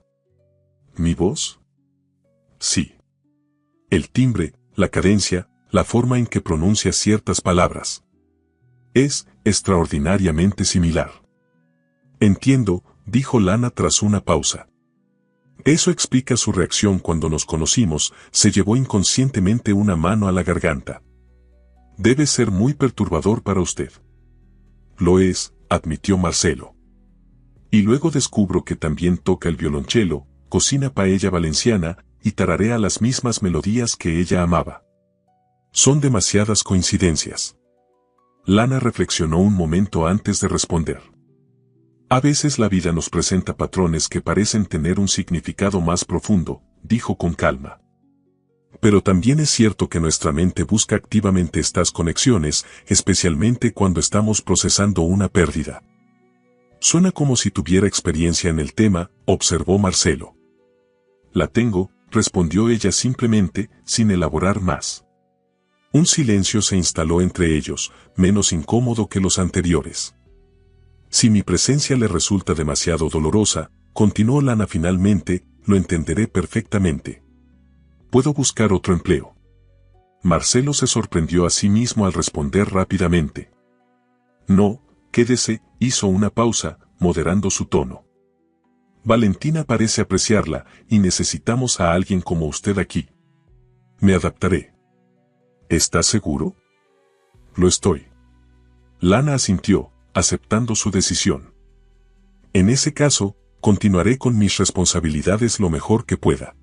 ¿Mi voz? Sí. El timbre, la cadencia, la forma en que pronuncia ciertas palabras. Es extraordinariamente similar. Entiendo, dijo Lana tras una pausa. Eso explica su reacción cuando nos conocimos, se llevó inconscientemente una mano a la garganta. Debe ser muy perturbador para usted. Lo es, admitió Marcelo. Y luego descubro que también toca el violonchelo, cocina paella valenciana, y tararea las mismas melodías que ella amaba. Son demasiadas coincidencias. Lana reflexionó un momento antes de responder. A veces la vida nos presenta patrones que parecen tener un significado más profundo, dijo con calma. Pero también es cierto que nuestra mente busca activamente estas conexiones, especialmente cuando estamos procesando una pérdida. Suena como si tuviera experiencia en el tema, observó Marcelo. La tengo, respondió ella simplemente, sin elaborar más. Un silencio se instaló entre ellos, menos incómodo que los anteriores. Si mi presencia le resulta demasiado dolorosa, continuó Lana finalmente, lo entenderé perfectamente. Puedo buscar otro empleo. Marcelo se sorprendió a sí mismo al responder rápidamente. No, quédese, hizo una pausa, moderando su tono. Valentina parece apreciarla, y necesitamos a alguien como usted aquí. Me adaptaré. ¿Estás seguro? Lo estoy. Lana asintió, aceptando su decisión. En ese caso, continuaré con mis responsabilidades lo mejor que pueda.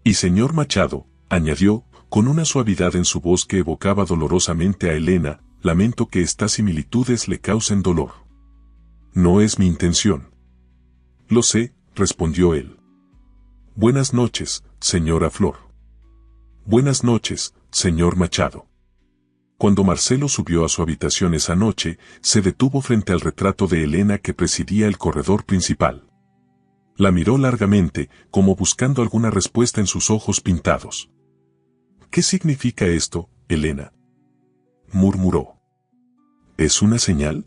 Y señor Machado, añadió, con una suavidad en su voz que evocaba dolorosamente a Elena, lamento que estas similitudes le causen dolor. No es mi intención. Lo sé, respondió él. Buenas noches, señora Flor. Buenas noches, señor Machado. Cuando Marcelo subió a su habitación esa noche, se detuvo frente al retrato de Elena que presidía el corredor principal. La miró largamente, como buscando alguna respuesta en sus ojos pintados. ¿Qué significa esto, Elena?, murmuró. ¿Es una señal?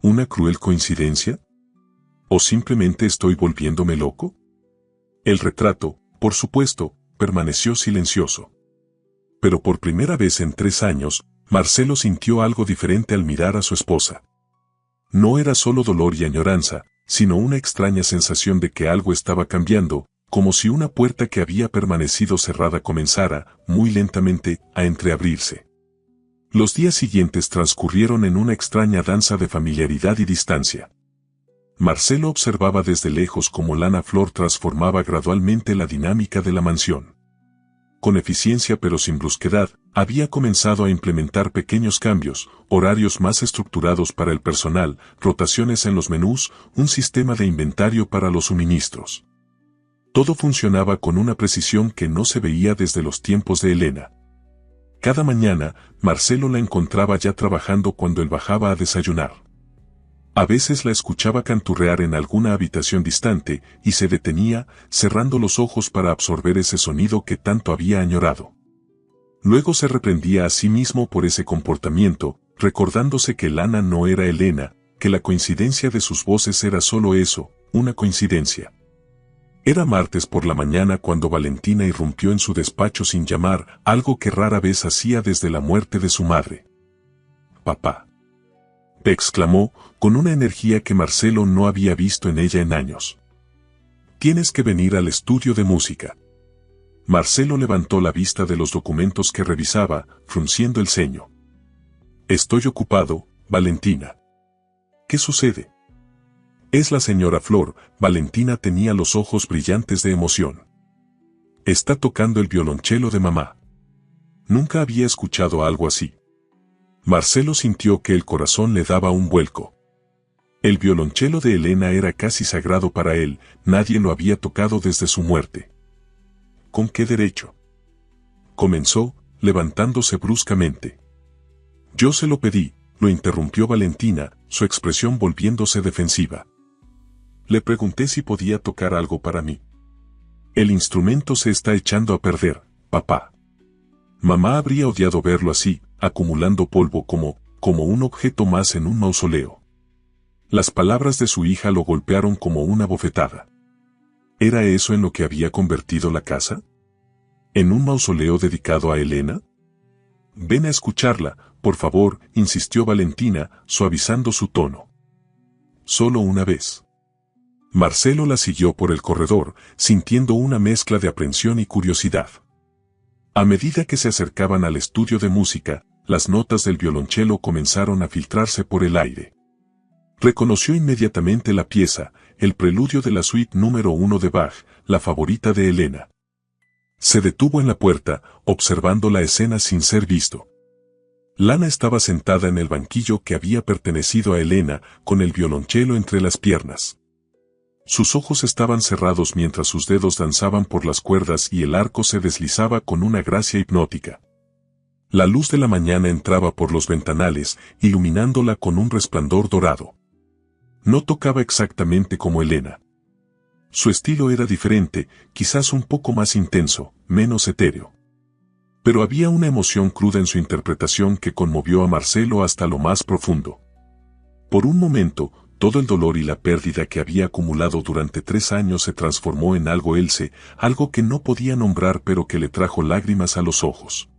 ¿Una cruel coincidencia? ¿O simplemente estoy volviéndome loco? El retrato, por supuesto, permaneció silencioso. Pero por primera vez en 3 años, Marcelo sintió algo diferente al mirar a su esposa. No era solo dolor y añoranza, sino una extraña sensación de que algo estaba cambiando, como si una puerta que había permanecido cerrada comenzara, muy lentamente, a entreabrirse. Los días siguientes transcurrieron en una extraña danza de familiaridad y distancia. Marcelo observaba desde lejos cómo Lana Flor transformaba gradualmente la dinámica de la mansión. Con eficiencia pero sin brusquedad, había comenzado a implementar pequeños cambios, horarios más estructurados para el personal, rotaciones en los menús, un sistema de inventario para los suministros. Todo funcionaba con una precisión que no se veía desde los tiempos de Elena. Cada mañana, Marcelo la encontraba ya trabajando cuando él bajaba a desayunar. A veces la escuchaba canturrear en alguna habitación distante y se detenía, cerrando los ojos para absorber ese sonido que tanto había añorado. Luego se reprendía a sí mismo por ese comportamiento, recordándose que Lana no era Elena, que la coincidencia de sus voces era solo eso, una coincidencia. Era martes por la mañana cuando Valentina irrumpió en su despacho sin llamar, algo que rara vez hacía desde la muerte de su madre. «Papá», exclamó, con una energía que Marcelo no había visto en ella en años. «Tienes que venir al estudio de música». Marcelo levantó la vista de los documentos que revisaba, frunciendo el ceño. «Estoy ocupado, Valentina». «¿Qué sucede?». «Es la señora Flor». Valentina tenía los ojos brillantes de emoción. «Está tocando el violonchelo de mamá». Nunca había escuchado algo así. Marcelo sintió que el corazón le daba un vuelco. El violonchelo de Elena era casi sagrado para él, nadie lo había tocado desde su muerte. ¿Con qué derecho?, comenzó, levantándose bruscamente. «Yo se lo pedí», lo interrumpió Valentina, su expresión volviéndose defensiva. «Le pregunté si podía tocar algo para mí». «El instrumento se está echando a perder, papá». Mamá habría odiado verlo así, acumulando polvo como un objeto más en un mausoleo. Las palabras de su hija lo golpearon como una bofetada. ¿Era eso en lo que había convertido la casa? ¿En un mausoleo dedicado a Elena? «Ven a escucharla, por favor», insistió Valentina, suavizando su tono. «Solo una vez». Marcelo la siguió por el corredor, sintiendo una mezcla de aprensión y curiosidad. A medida que se acercaban al estudio de música, las notas del violonchelo comenzaron a filtrarse por el aire. Reconoció inmediatamente la pieza, el preludio de la suite número 1 de Bach, la favorita de Elena. Se detuvo en la puerta, observando la escena sin ser visto. Lana estaba sentada en el banquillo que había pertenecido a Elena, con el violonchelo entre las piernas. Sus ojos estaban cerrados mientras sus dedos danzaban por las cuerdas y el arco se deslizaba con una gracia hipnótica. La luz de la mañana entraba por los ventanales, iluminándola con un resplandor dorado. No tocaba exactamente como Elena. Su estilo era diferente, quizás un poco más intenso, menos etéreo. Pero había una emoción cruda en su interpretación que conmovió a Marcelo hasta lo más profundo. Por un momento, todo el dolor y la pérdida que había acumulado durante 3 años se transformó en algo else, algo que no podía nombrar pero que le trajo lágrimas a los ojos.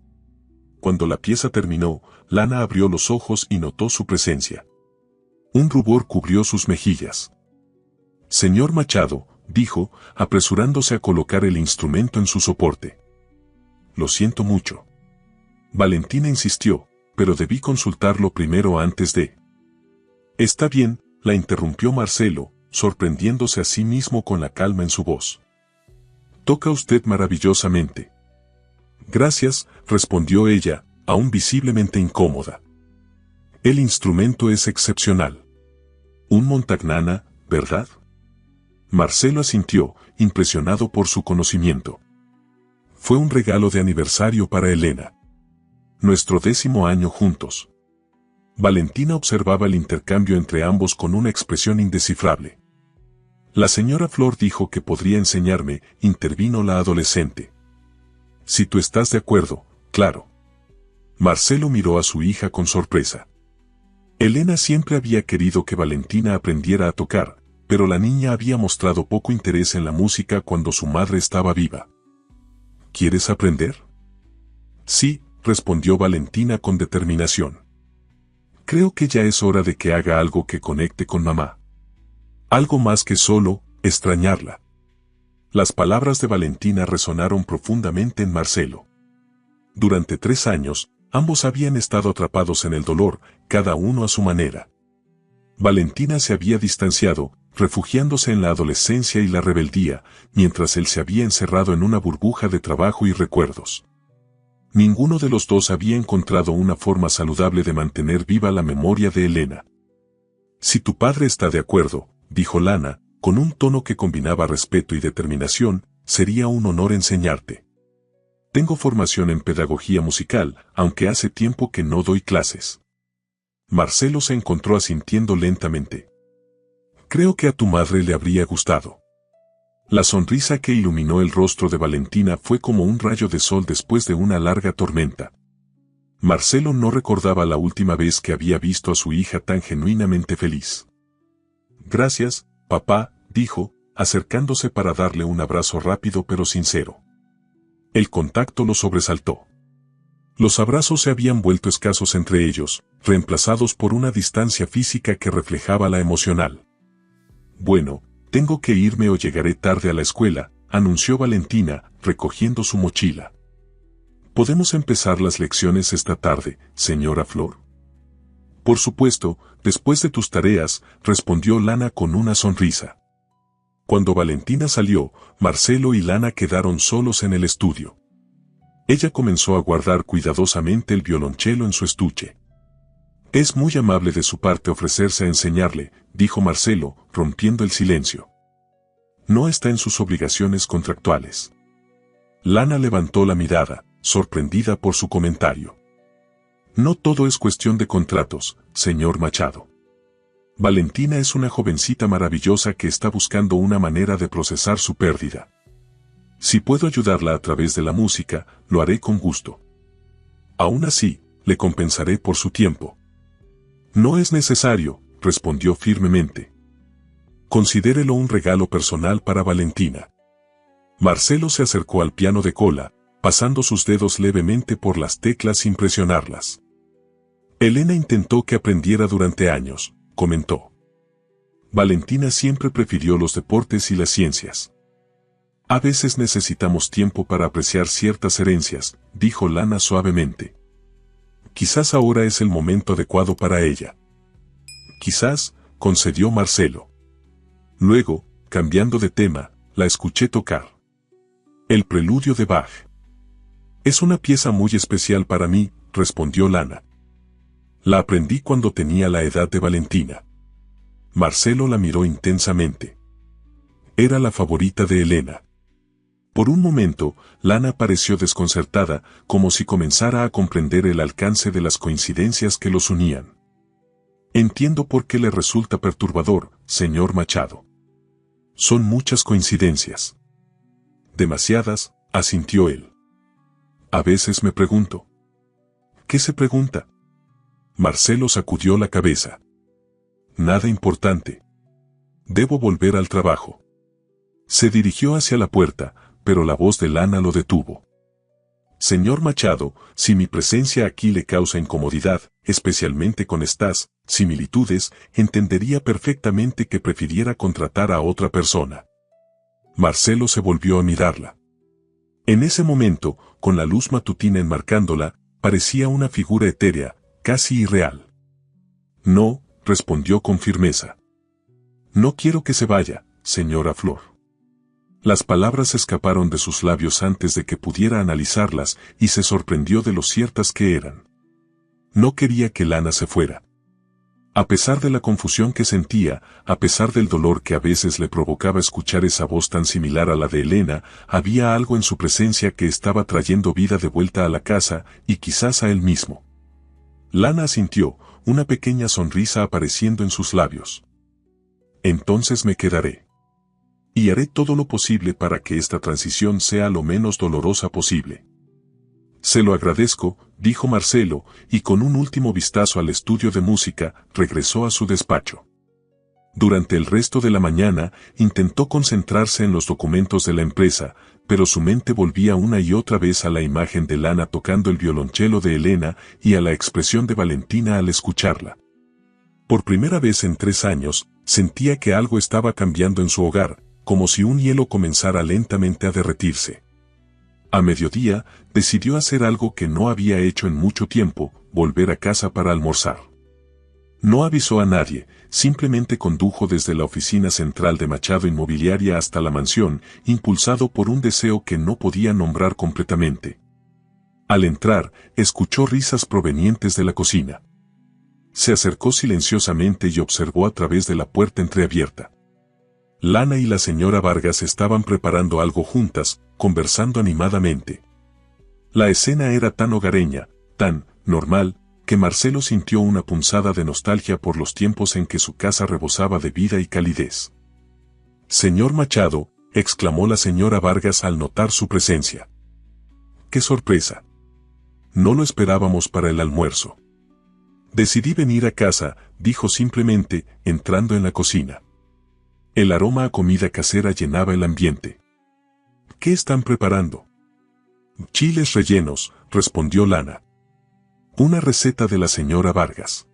Cuando la pieza terminó, Lana abrió los ojos y notó su presencia. Un rubor cubrió sus mejillas. «Señor Machado», dijo, apresurándose a colocar el instrumento en su soporte. «Lo siento mucho». Valentina insistió, pero debí consultarlo primero antes de... Está bien, la interrumpió Marcelo, sorprendiéndose a sí mismo con la calma en su voz. Toca usted maravillosamente. Gracias, respondió ella, aún visiblemente incómoda. El instrumento es excepcional. Un Montagnana, ¿verdad? Marcelo asintió, impresionado por su conocimiento. Fue un regalo de aniversario para Elena. Nuestro 10º año juntos. Valentina observaba el intercambio entre ambos con una expresión indescifrable. La señora Flor dijo que podría enseñarme, intervino la adolescente. Si tú estás de acuerdo, claro. Marcelo miró a su hija con sorpresa. Elena siempre había querido que Valentina aprendiera a tocar, pero la niña había mostrado poco interés en la música cuando su madre estaba viva. ¿Quieres aprender? Sí, respondió Valentina con determinación. Creo que ya es hora de que haga algo que conecte con mamá. Algo más que solo extrañarla. Las palabras de Valentina resonaron profundamente en Marcelo. Durante 3 años, ambos habían estado atrapados en el dolor, cada uno a su manera. Valentina se había distanciado, refugiándose en la adolescencia y la rebeldía, mientras él se había encerrado en una burbuja de trabajo y recuerdos. Ninguno de los dos había encontrado una forma saludable de mantener viva la memoria de Elena. Si tu padre está de acuerdo, dijo Lana, con un tono que combinaba respeto y determinación, sería un honor enseñarte. Tengo formación en pedagogía musical, aunque hace tiempo que no doy clases. Marcelo se encontró asintiendo lentamente. Creo que a tu madre le habría gustado. La sonrisa que iluminó el rostro de Valentina fue como un rayo de sol después de una larga tormenta. Marcelo no recordaba la última vez que había visto a su hija tan genuinamente feliz. Gracias, papá, dijo, acercándose para darle un abrazo rápido pero sincero. El contacto lo sobresaltó. Los abrazos se habían vuelto escasos entre ellos, reemplazados por una distancia física que reflejaba la emocional. Bueno, tengo que irme o llegaré tarde a la escuela, anunció Valentina, recogiendo su mochila. ¿Podemos empezar las lecciones esta tarde, señora Flor? Por supuesto, después de tus tareas, respondió Lana con una sonrisa. Cuando Valentina salió, Marcelo y Lana quedaron solos en el estudio. Ella comenzó a guardar cuidadosamente el violonchelo en su estuche. Es muy amable de su parte ofrecerse a enseñarle, dijo Marcelo, rompiendo el silencio. No está en sus obligaciones contractuales. Lana levantó la mirada, sorprendida por su comentario. No todo es cuestión de contratos, señor Machado. Valentina es una jovencita maravillosa que está buscando una manera de procesar su pérdida. Si puedo ayudarla a través de la música, lo haré con gusto. Aún así, le compensaré por su tiempo. No es necesario, respondió firmemente. Considérelo un regalo personal para Valentina. Marcelo se acercó al piano de cola, pasando sus dedos levemente por las teclas sin presionarlas. Elena intentó que aprendiera durante años, comentó. Valentina siempre prefirió los deportes y las ciencias. A veces necesitamos tiempo para apreciar ciertas herencias, dijo Lana suavemente. Quizás ahora es el momento adecuado para ella. Quizás, concedió Marcelo. Luego, cambiando de tema, la escuché tocar. El preludio de Bach. Es una pieza muy especial para mí, respondió Lana. La aprendí cuando tenía la edad de Valentina. Marcelo la miró intensamente. Era la favorita de Elena. Por un momento, Lana pareció desconcertada, como si comenzara a comprender el alcance de las coincidencias que los unían. Entiendo por qué le resulta perturbador, señor Machado. Son muchas coincidencias. Demasiadas, asintió él. A veces me pregunto. ¿Qué se pregunta? Marcelo sacudió la cabeza. Nada importante. Debo volver al trabajo. Se dirigió hacia la puerta, pero la voz de Lana lo detuvo. Señor Machado, si mi presencia aquí le causa incomodidad, especialmente con estas similitudes, entendería perfectamente que prefiriera contratar a otra persona. Marcelo se volvió a mirarla. En ese momento, con la luz matutina enmarcándola, parecía una figura etérea, casi irreal. No, respondió con firmeza. No quiero que se vaya, señora Flor. Las palabras escaparon de sus labios antes de que pudiera analizarlas y se sorprendió de lo ciertas que eran. No quería que Lana se fuera. A pesar de la confusión que sentía, a pesar del dolor que a veces le provocaba escuchar esa voz tan similar a la de Elena, había algo en su presencia que estaba trayendo vida de vuelta a la casa y quizás a él mismo. Lana asintió, una pequeña sonrisa apareciendo en sus labios. Entonces me quedaré. Y haré todo lo posible para que esta transición sea lo menos dolorosa posible. Se lo agradezco, dijo Marcelo, y con un último vistazo al estudio de música, regresó a su despacho. Durante el resto de la mañana, intentó concentrarse en los documentos de la empresa, pero su mente volvía una y otra vez a la imagen de Lana tocando el violonchelo de Elena y a la expresión de Valentina al escucharla. Por primera vez en 3 años, sentía que algo estaba cambiando en su hogar, como si un hielo comenzara lentamente a derretirse. A mediodía, decidió hacer algo que no había hecho en mucho tiempo, volver a casa para almorzar. No avisó a nadie, simplemente condujo desde la oficina central de Machado Inmobiliaria hasta la mansión, impulsado por un deseo que no podía nombrar completamente. Al entrar, escuchó risas provenientes de la cocina. Se acercó silenciosamente y observó a través de la puerta entreabierta. Lana y la señora Vargas estaban preparando algo juntas, conversando animadamente. La escena era tan hogareña, tan normal, que Marcelo sintió una punzada de nostalgia por los tiempos en que su casa rebosaba de vida y calidez. «Señor Machado», exclamó la señora Vargas al notar su presencia. «¡Qué sorpresa! No lo esperábamos para el almuerzo». «Decidí venir a casa», dijo simplemente, entrando en la cocina. El aroma a comida casera llenaba el ambiente. «¿Qué están preparando?» «Chiles rellenos», respondió Lana. «Una receta de la señora Vargas.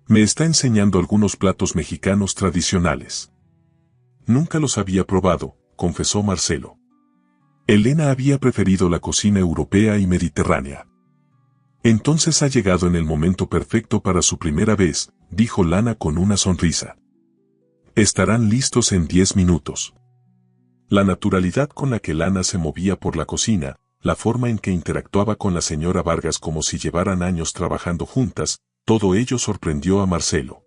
Me está enseñando algunos platos mexicanos tradicionales». «Nunca los había probado», confesó Marcelo. Elena había preferido la cocina europea y mediterránea. «Entonces ha llegado en el momento perfecto para su primera vez», dijo Lana con una sonrisa. «Estarán listos en 10 minutos». La naturalidad con la que Lana se movía por la cocina, la forma en que interactuaba con la señora Vargas como si llevaran años trabajando juntas, todo ello sorprendió a Marcelo.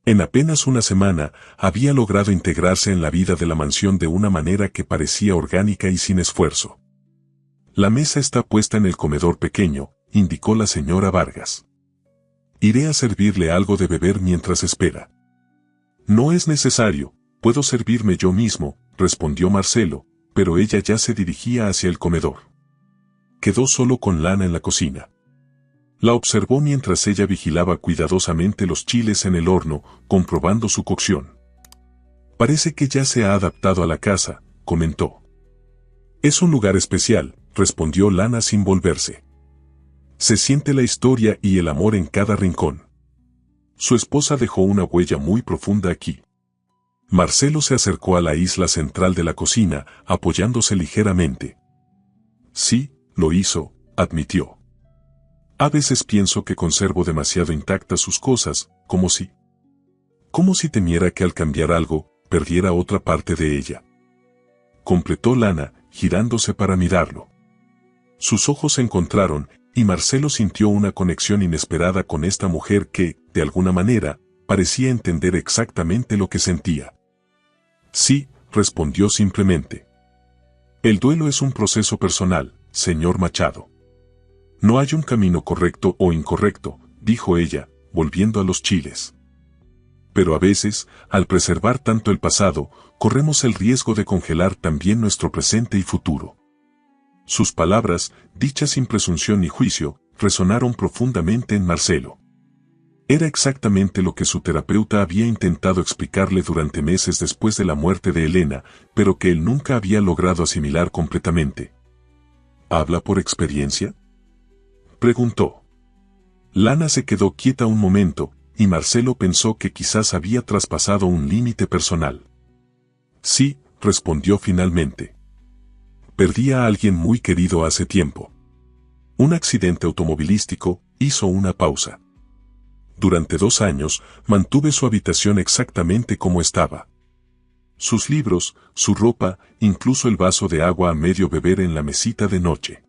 En apenas una semana, había logrado integrarse en la vida de la mansión de una manera que parecía orgánica y sin esfuerzo. «La mesa está puesta en el comedor pequeño», indicó la señora Vargas. «Iré a servirle algo de beber mientras espera». «No es necesario, puedo servirme yo mismo», respondió Marcelo, pero ella ya se dirigía hacia el comedor. Quedó solo con Lana en la cocina. La observó mientras ella vigilaba cuidadosamente los chiles en el horno, comprobando su cocción. «Parece que ya se ha adaptado a la casa», comentó. «Es un lugar especial», respondió Lana sin volverse. «Se siente la historia y el amor en cada rincón. Su esposa dejó una huella muy profunda aquí». Marcelo se acercó a la isla central de la cocina, apoyándose ligeramente. «Sí, lo hizo», admitió. «A veces pienso que conservo demasiado intactas sus cosas, como si temiera que al cambiar algo, perdiera otra parte de ella», completó Lana, girándose para mirarlo. Sus ojos se encontraron, y Marcelo sintió una conexión inesperada con esta mujer que, de alguna manera, parecía entender exactamente lo que sentía. «Sí», respondió simplemente. «El duelo es un proceso personal, señor Machado. No hay un camino correcto o incorrecto», dijo ella, volviendo a los chiles. «Pero a veces, al preservar tanto el pasado, corremos el riesgo de congelar también nuestro presente y futuro». Sus palabras, dichas sin presunción ni juicio, resonaron profundamente en Marcelo. Era exactamente lo que su terapeuta había intentado explicarle durante meses después de la muerte de Elena, pero que él nunca había logrado asimilar completamente. «¿Habla por experiencia?», preguntó. Lana se quedó quieta un momento, y Marcelo pensó que quizás había traspasado un límite personal. «Sí», respondió finalmente. «Perdí a alguien muy querido hace tiempo. Un accidente automovilístico hizo una pausa. Durante 2 años, mantuve su habitación exactamente como estaba. Sus libros, su ropa, incluso el vaso de agua a medio beber en la mesita de noche.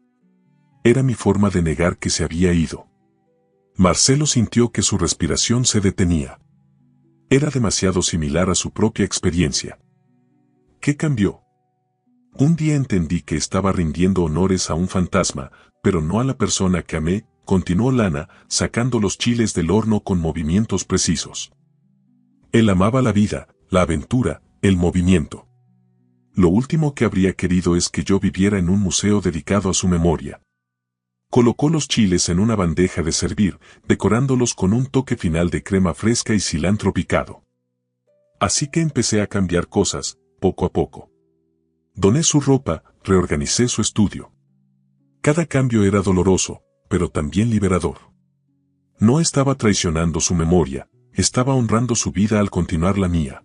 Era mi forma de negar que se había ido. Marcelo sintió que su respiración se detenía. Era demasiado similar a su propia experiencia. ¿Qué cambió? Un día entendí que estaba rindiendo honores a un fantasma, pero no a la persona que amé, continuó Lana, sacando los chiles del horno con movimientos precisos. Él amaba la vida, la aventura, el movimiento. Lo último que habría querido es que yo viviera en un museo dedicado a su memoria. Colocó los chiles en una bandeja de servir, decorándolos con un toque final de crema fresca y cilantro picado. Así que empecé a cambiar cosas, poco a poco. Doné su ropa, reorganicé su estudio. Cada cambio era doloroso, pero también liberador. No estaba traicionando su memoria, estaba honrando su vida al continuar la mía.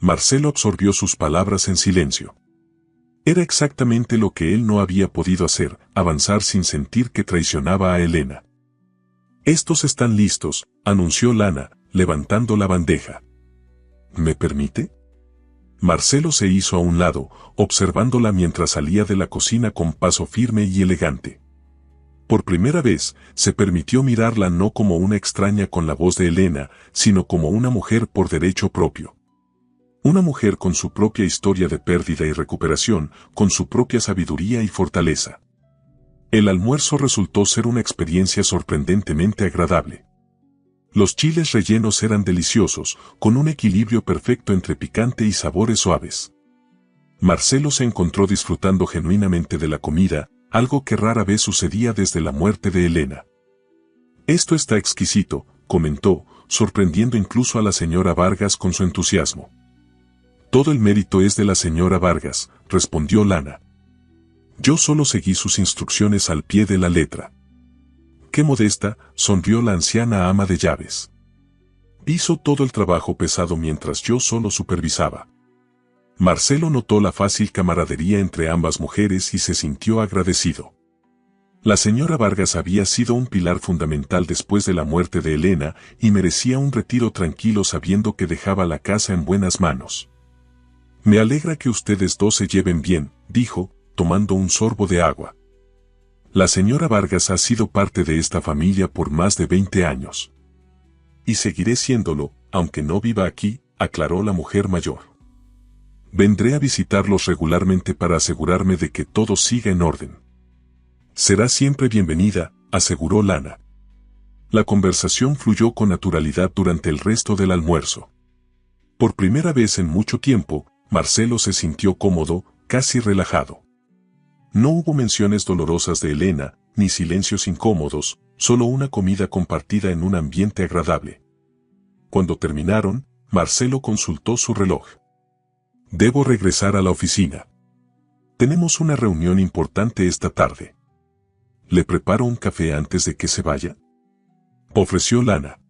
Marcelo absorbió sus palabras en silencio. Era exactamente lo que él no había podido hacer, avanzar sin sentir que traicionaba a Elena. «Estos están listos», anunció Lana, levantando la bandeja. «¿Me permite?» Marcelo se hizo a un lado, observándola mientras salía de la cocina con paso firme y elegante. Por primera vez, se permitió mirarla no como una extraña con la voz de Elena, sino como una mujer por derecho propio. Una mujer con su propia historia de pérdida y recuperación, con su propia sabiduría y fortaleza. El almuerzo resultó ser una experiencia sorprendentemente agradable. Los chiles rellenos eran deliciosos, con un equilibrio perfecto entre picante y sabores suaves. Marcelo se encontró disfrutando genuinamente de la comida, algo que rara vez sucedía desde la muerte de Elena. «Esto está exquisito», comentó, sorprendiendo incluso a la señora Vargas con su entusiasmo. «Todo el mérito es de la señora Vargas», respondió Lana. «Yo solo seguí sus instrucciones al pie de la letra». «Qué modesta», sonrió la anciana ama de llaves. «Hizo todo el trabajo pesado mientras yo solo supervisaba». Marcelo notó la fácil camaradería entre ambas mujeres y se sintió agradecido. La señora Vargas había sido un pilar fundamental después de la muerte de Elena y merecía un retiro tranquilo sabiendo que dejaba la casa en buenas manos. «Me alegra que ustedes dos se lleven bien», dijo, tomando un sorbo de agua. «La señora Vargas ha sido parte de esta familia por más de 20 años. Y seguiré siéndolo, aunque no viva aquí», aclaró la mujer mayor. «Vendré a visitarlos regularmente para asegurarme de que todo siga en orden». «Será siempre bienvenida», aseguró Lana. La conversación fluyó con naturalidad durante el resto del almuerzo. Por primera vez en mucho tiempo, Marcelo se sintió cómodo, casi relajado. No hubo menciones dolorosas de Elena, ni silencios incómodos, solo una comida compartida en un ambiente agradable. Cuando terminaron, Marcelo consultó su reloj. «Debo regresar a la oficina. Tenemos una reunión importante esta tarde. ¿Le preparo un café antes de que se vaya?», ofreció Lana.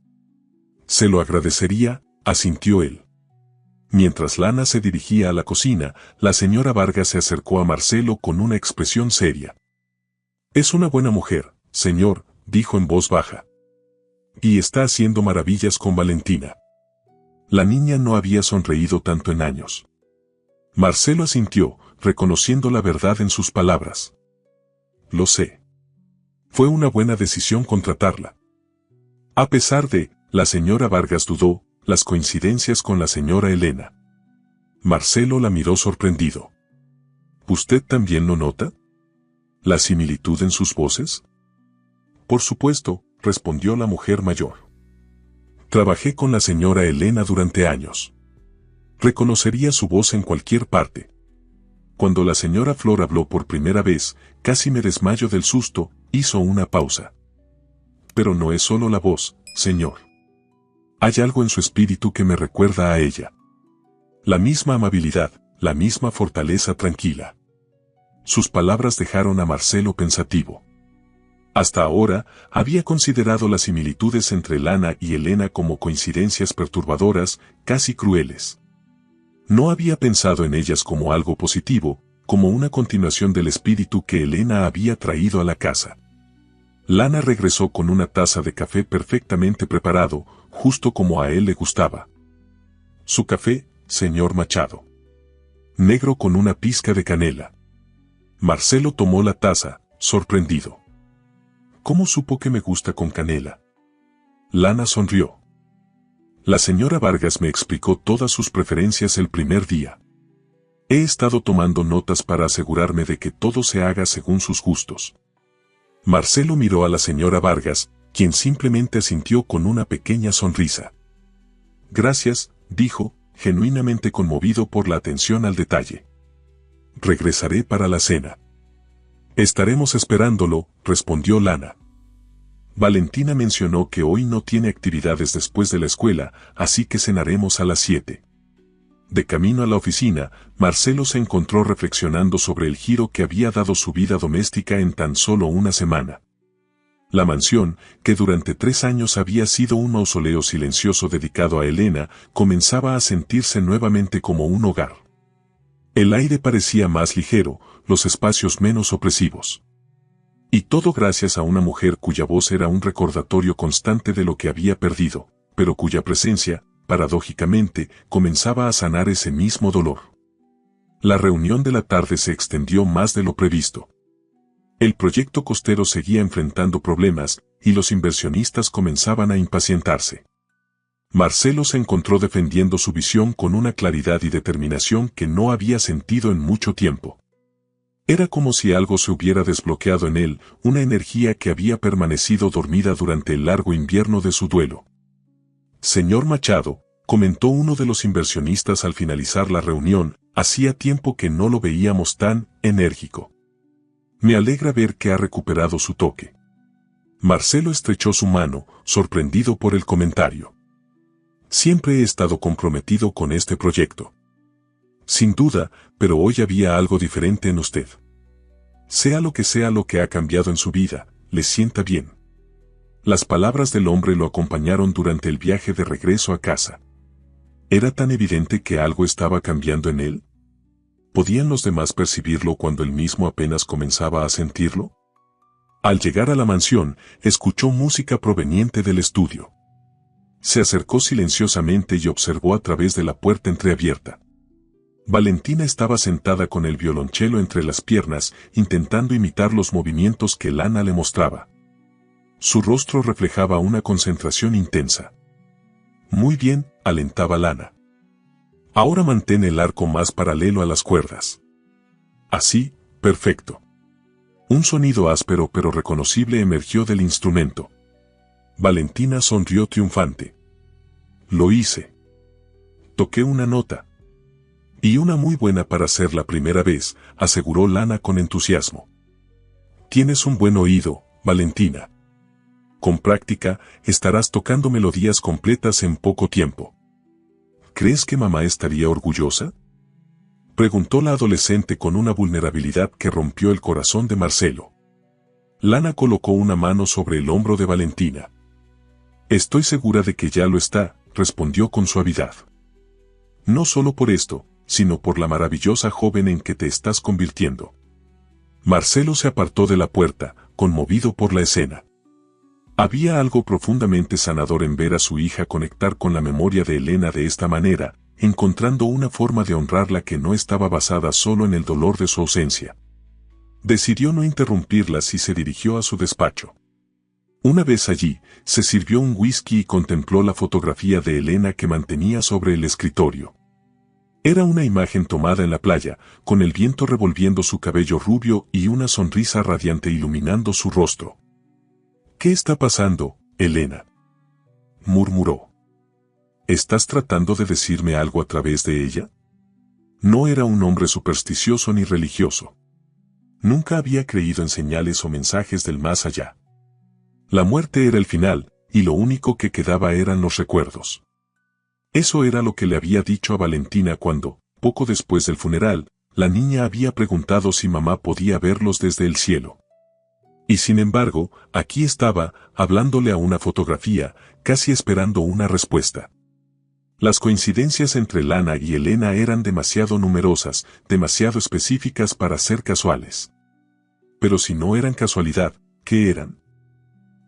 «Se lo agradecería», asintió él. Mientras Lana se dirigía a la cocina, la señora Vargas se acercó a Marcelo con una expresión seria. «Es una buena mujer, señor», dijo en voz baja. «Y está haciendo maravillas con Valentina». La niña no había sonreído tanto en años. Marcelo asintió, reconociendo la verdad en sus palabras. «Lo sé. Fue una buena decisión contratarla». A pesar de, la señora Vargas dudó, las coincidencias con la señora Elena. Marcelo la miró sorprendido. «¿Usted también lo nota? ¿La similitud en sus voces?». «Por supuesto», respondió la mujer mayor. «Trabajé con la señora Elena durante años. Reconocería su voz en cualquier parte». Cuando la señora Flor habló por primera vez, casi me desmayo del susto, hizo una pausa. «Pero no es solo la voz, señor. Hay algo en su espíritu que me recuerda a ella. La misma amabilidad, la misma fortaleza tranquila». Sus palabras dejaron a Marcelo pensativo. Hasta ahora, había considerado las similitudes entre Lana y Elena como coincidencias perturbadoras, casi crueles. No había pensado en ellas como algo positivo, como una continuación del espíritu que Elena había traído a la casa. Lana regresó con una taza de café perfectamente preparado, justo como a él le gustaba. Su café, señor Machado. Negro con una pizca de canela. Marcelo tomó la taza, sorprendido. ¿Cómo supo que me gusta con canela? Lana sonrió. La señora Vargas me explicó todas sus preferencias el primer día. He estado tomando notas para asegurarme de que todo se haga según sus gustos. Marcelo miró a la señora Vargas, quien simplemente asintió con una pequeña sonrisa. Gracias, dijo, genuinamente conmovido por la atención al detalle. Regresaré para la cena. Estaremos esperándolo, respondió Lana. Valentina mencionó que hoy no tiene actividades después de la escuela, así que cenaremos a las 7. De camino a la oficina, Marcelo se encontró reflexionando sobre el giro que había dado su vida doméstica en tan solo una semana. La mansión, que durante 3 años había sido un mausoleo silencioso dedicado a Elena, comenzaba a sentirse nuevamente como un hogar. El aire parecía más ligero, los espacios menos opresivos. Y todo gracias a una mujer cuya voz era un recordatorio constante de lo que había perdido, pero cuya presencia, paradójicamente, comenzaba a sanar ese mismo dolor. La reunión de la tarde se extendió más de lo previsto. El proyecto costero seguía enfrentando problemas, y los inversionistas comenzaban a impacientarse. Marcelo se encontró defendiendo su visión con una claridad y determinación que no había sentido en mucho tiempo. Era como si algo se hubiera desbloqueado en él, una energía que había permanecido dormida durante el largo invierno de su duelo. Señor Machado, comentó uno de los inversionistas al finalizar la reunión, hacía tiempo que no lo veíamos tan enérgico. Me alegra ver que ha recuperado su toque. Marcelo estrechó su mano, sorprendido por el comentario. Siempre he estado comprometido con este proyecto. Sin duda, pero hoy había algo diferente en usted. Sea lo que ha cambiado en su vida, le sienta bien. Las palabras del hombre lo acompañaron durante el viaje de regreso a casa. ¿Era tan evidente que algo estaba cambiando en él? ¿Podían los demás percibirlo cuando él mismo apenas comenzaba a sentirlo? Al llegar a la mansión, escuchó música proveniente del estudio. Se acercó silenciosamente y observó a través de la puerta entreabierta. Valentina estaba sentada con el violonchelo entre las piernas, intentando imitar los movimientos que Lana le mostraba. Su rostro reflejaba una concentración intensa. Muy bien, alentaba Lana. Ahora mantén el arco más paralelo a las cuerdas. Así, perfecto. Un sonido áspero pero reconocible emergió del instrumento. Valentina sonrió triunfante. Lo hice. Toqué una nota. Y una muy buena para ser la primera vez, aseguró Lana con entusiasmo. Tienes un buen oído, Valentina. Con práctica, estarás tocando melodías completas en poco tiempo. ¿Crees que mamá estaría orgullosa? Preguntó la adolescente con una vulnerabilidad que rompió el corazón de Marcelo. Lana colocó una mano sobre el hombro de Valentina. Estoy segura de que ya lo está, respondió con suavidad. No solo por esto, sino por la maravillosa joven en que te estás convirtiendo. Marcelo se apartó de la puerta, conmovido por la escena. Había algo profundamente sanador en ver a su hija conectar con la memoria de Elena de esta manera, encontrando una forma de honrarla que no estaba basada solo en el dolor de su ausencia. Decidió no interrumpirlas y se dirigió a su despacho. Una vez allí, se sirvió un whisky y contempló la fotografía de Elena que mantenía sobre el escritorio. Era una imagen tomada en la playa, con el viento revolviendo su cabello rubio y una sonrisa radiante iluminando su rostro. ¿Qué está pasando, Elena?, murmuró. ¿Estás tratando de decirme algo a través de ella? No era un hombre supersticioso ni religioso. Nunca había creído en señales o mensajes del más allá. La muerte era el final, y lo único que quedaba eran los recuerdos. Eso era lo que le había dicho a Valentina cuando, poco después del funeral, la niña había preguntado si mamá podía verlos desde el cielo. Y sin embargo, aquí estaba, hablándole a una fotografía, casi esperando una respuesta. Las coincidencias entre Lana y Elena eran demasiado numerosas, demasiado específicas para ser casuales. Pero si no eran casualidad, ¿qué eran?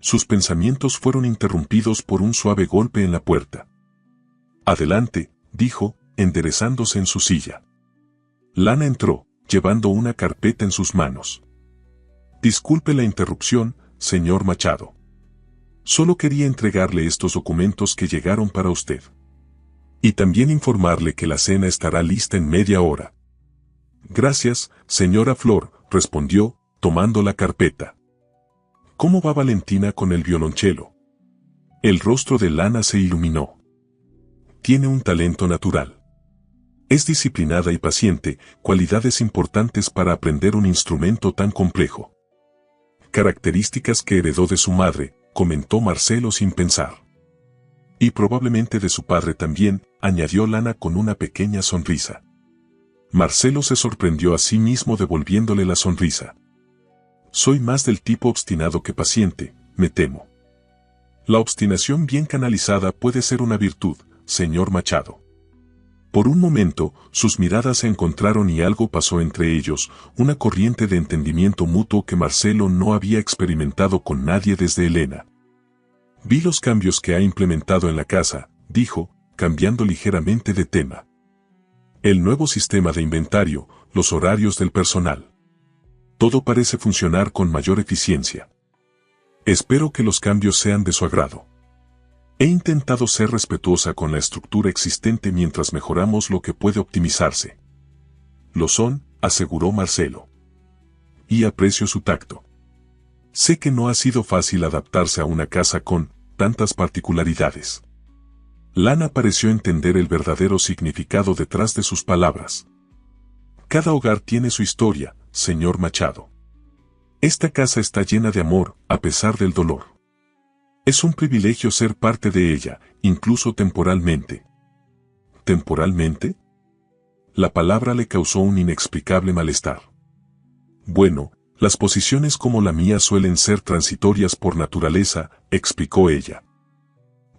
Sus pensamientos fueron interrumpidos por un suave golpe en la puerta. «Adelante», dijo, enderezándose en su silla. Lana entró, llevando una carpeta en sus manos. «Disculpe la interrupción, señor Machado. Solo quería entregarle estos documentos que llegaron para usted. Y también informarle que la cena estará lista en media hora». «Gracias, señora Flor», respondió, tomando la carpeta. «¿Cómo va Valentina con el violonchelo?» El rostro de Lana se iluminó. «Tiene un talento natural. Es disciplinada y paciente, cualidades importantes para aprender un instrumento tan complejo. Características que heredó de su madre», comentó Marcelo sin pensar. «Y probablemente de su padre también», añadió Lana con una pequeña sonrisa. Marcelo se sorprendió a sí mismo devolviéndole la sonrisa. «Soy más del tipo obstinado que paciente, me temo». «La obstinación bien canalizada puede ser una virtud, señor Machado». Por un momento, sus miradas se encontraron y algo pasó entre ellos, una corriente de entendimiento mutuo que Marcelo no había experimentado con nadie desde Elena. «Vi los cambios que ha implementado en la casa», dijo, cambiando ligeramente de tema. «El nuevo sistema de inventario, los horarios del personal. Todo parece funcionar con mayor eficiencia. Espero que los cambios sean de su agrado. He intentado ser respetuosa con la estructura existente mientras mejoramos lo que puede optimizarse». «Lo son», aseguró Marcelo. «Y aprecio su tacto. Sé que no ha sido fácil adaptarse a una casa con tantas particularidades». Lana pareció entender el verdadero significado detrás de sus palabras. «Cada hogar tiene su historia, señor Machado. Esta casa está llena de amor, a pesar del dolor. Es un privilegio ser parte de ella, incluso temporalmente». «¿Temporalmente?». La palabra le causó un inexplicable malestar. «Bueno, las posiciones como la mía suelen ser transitorias por naturaleza», explicó ella.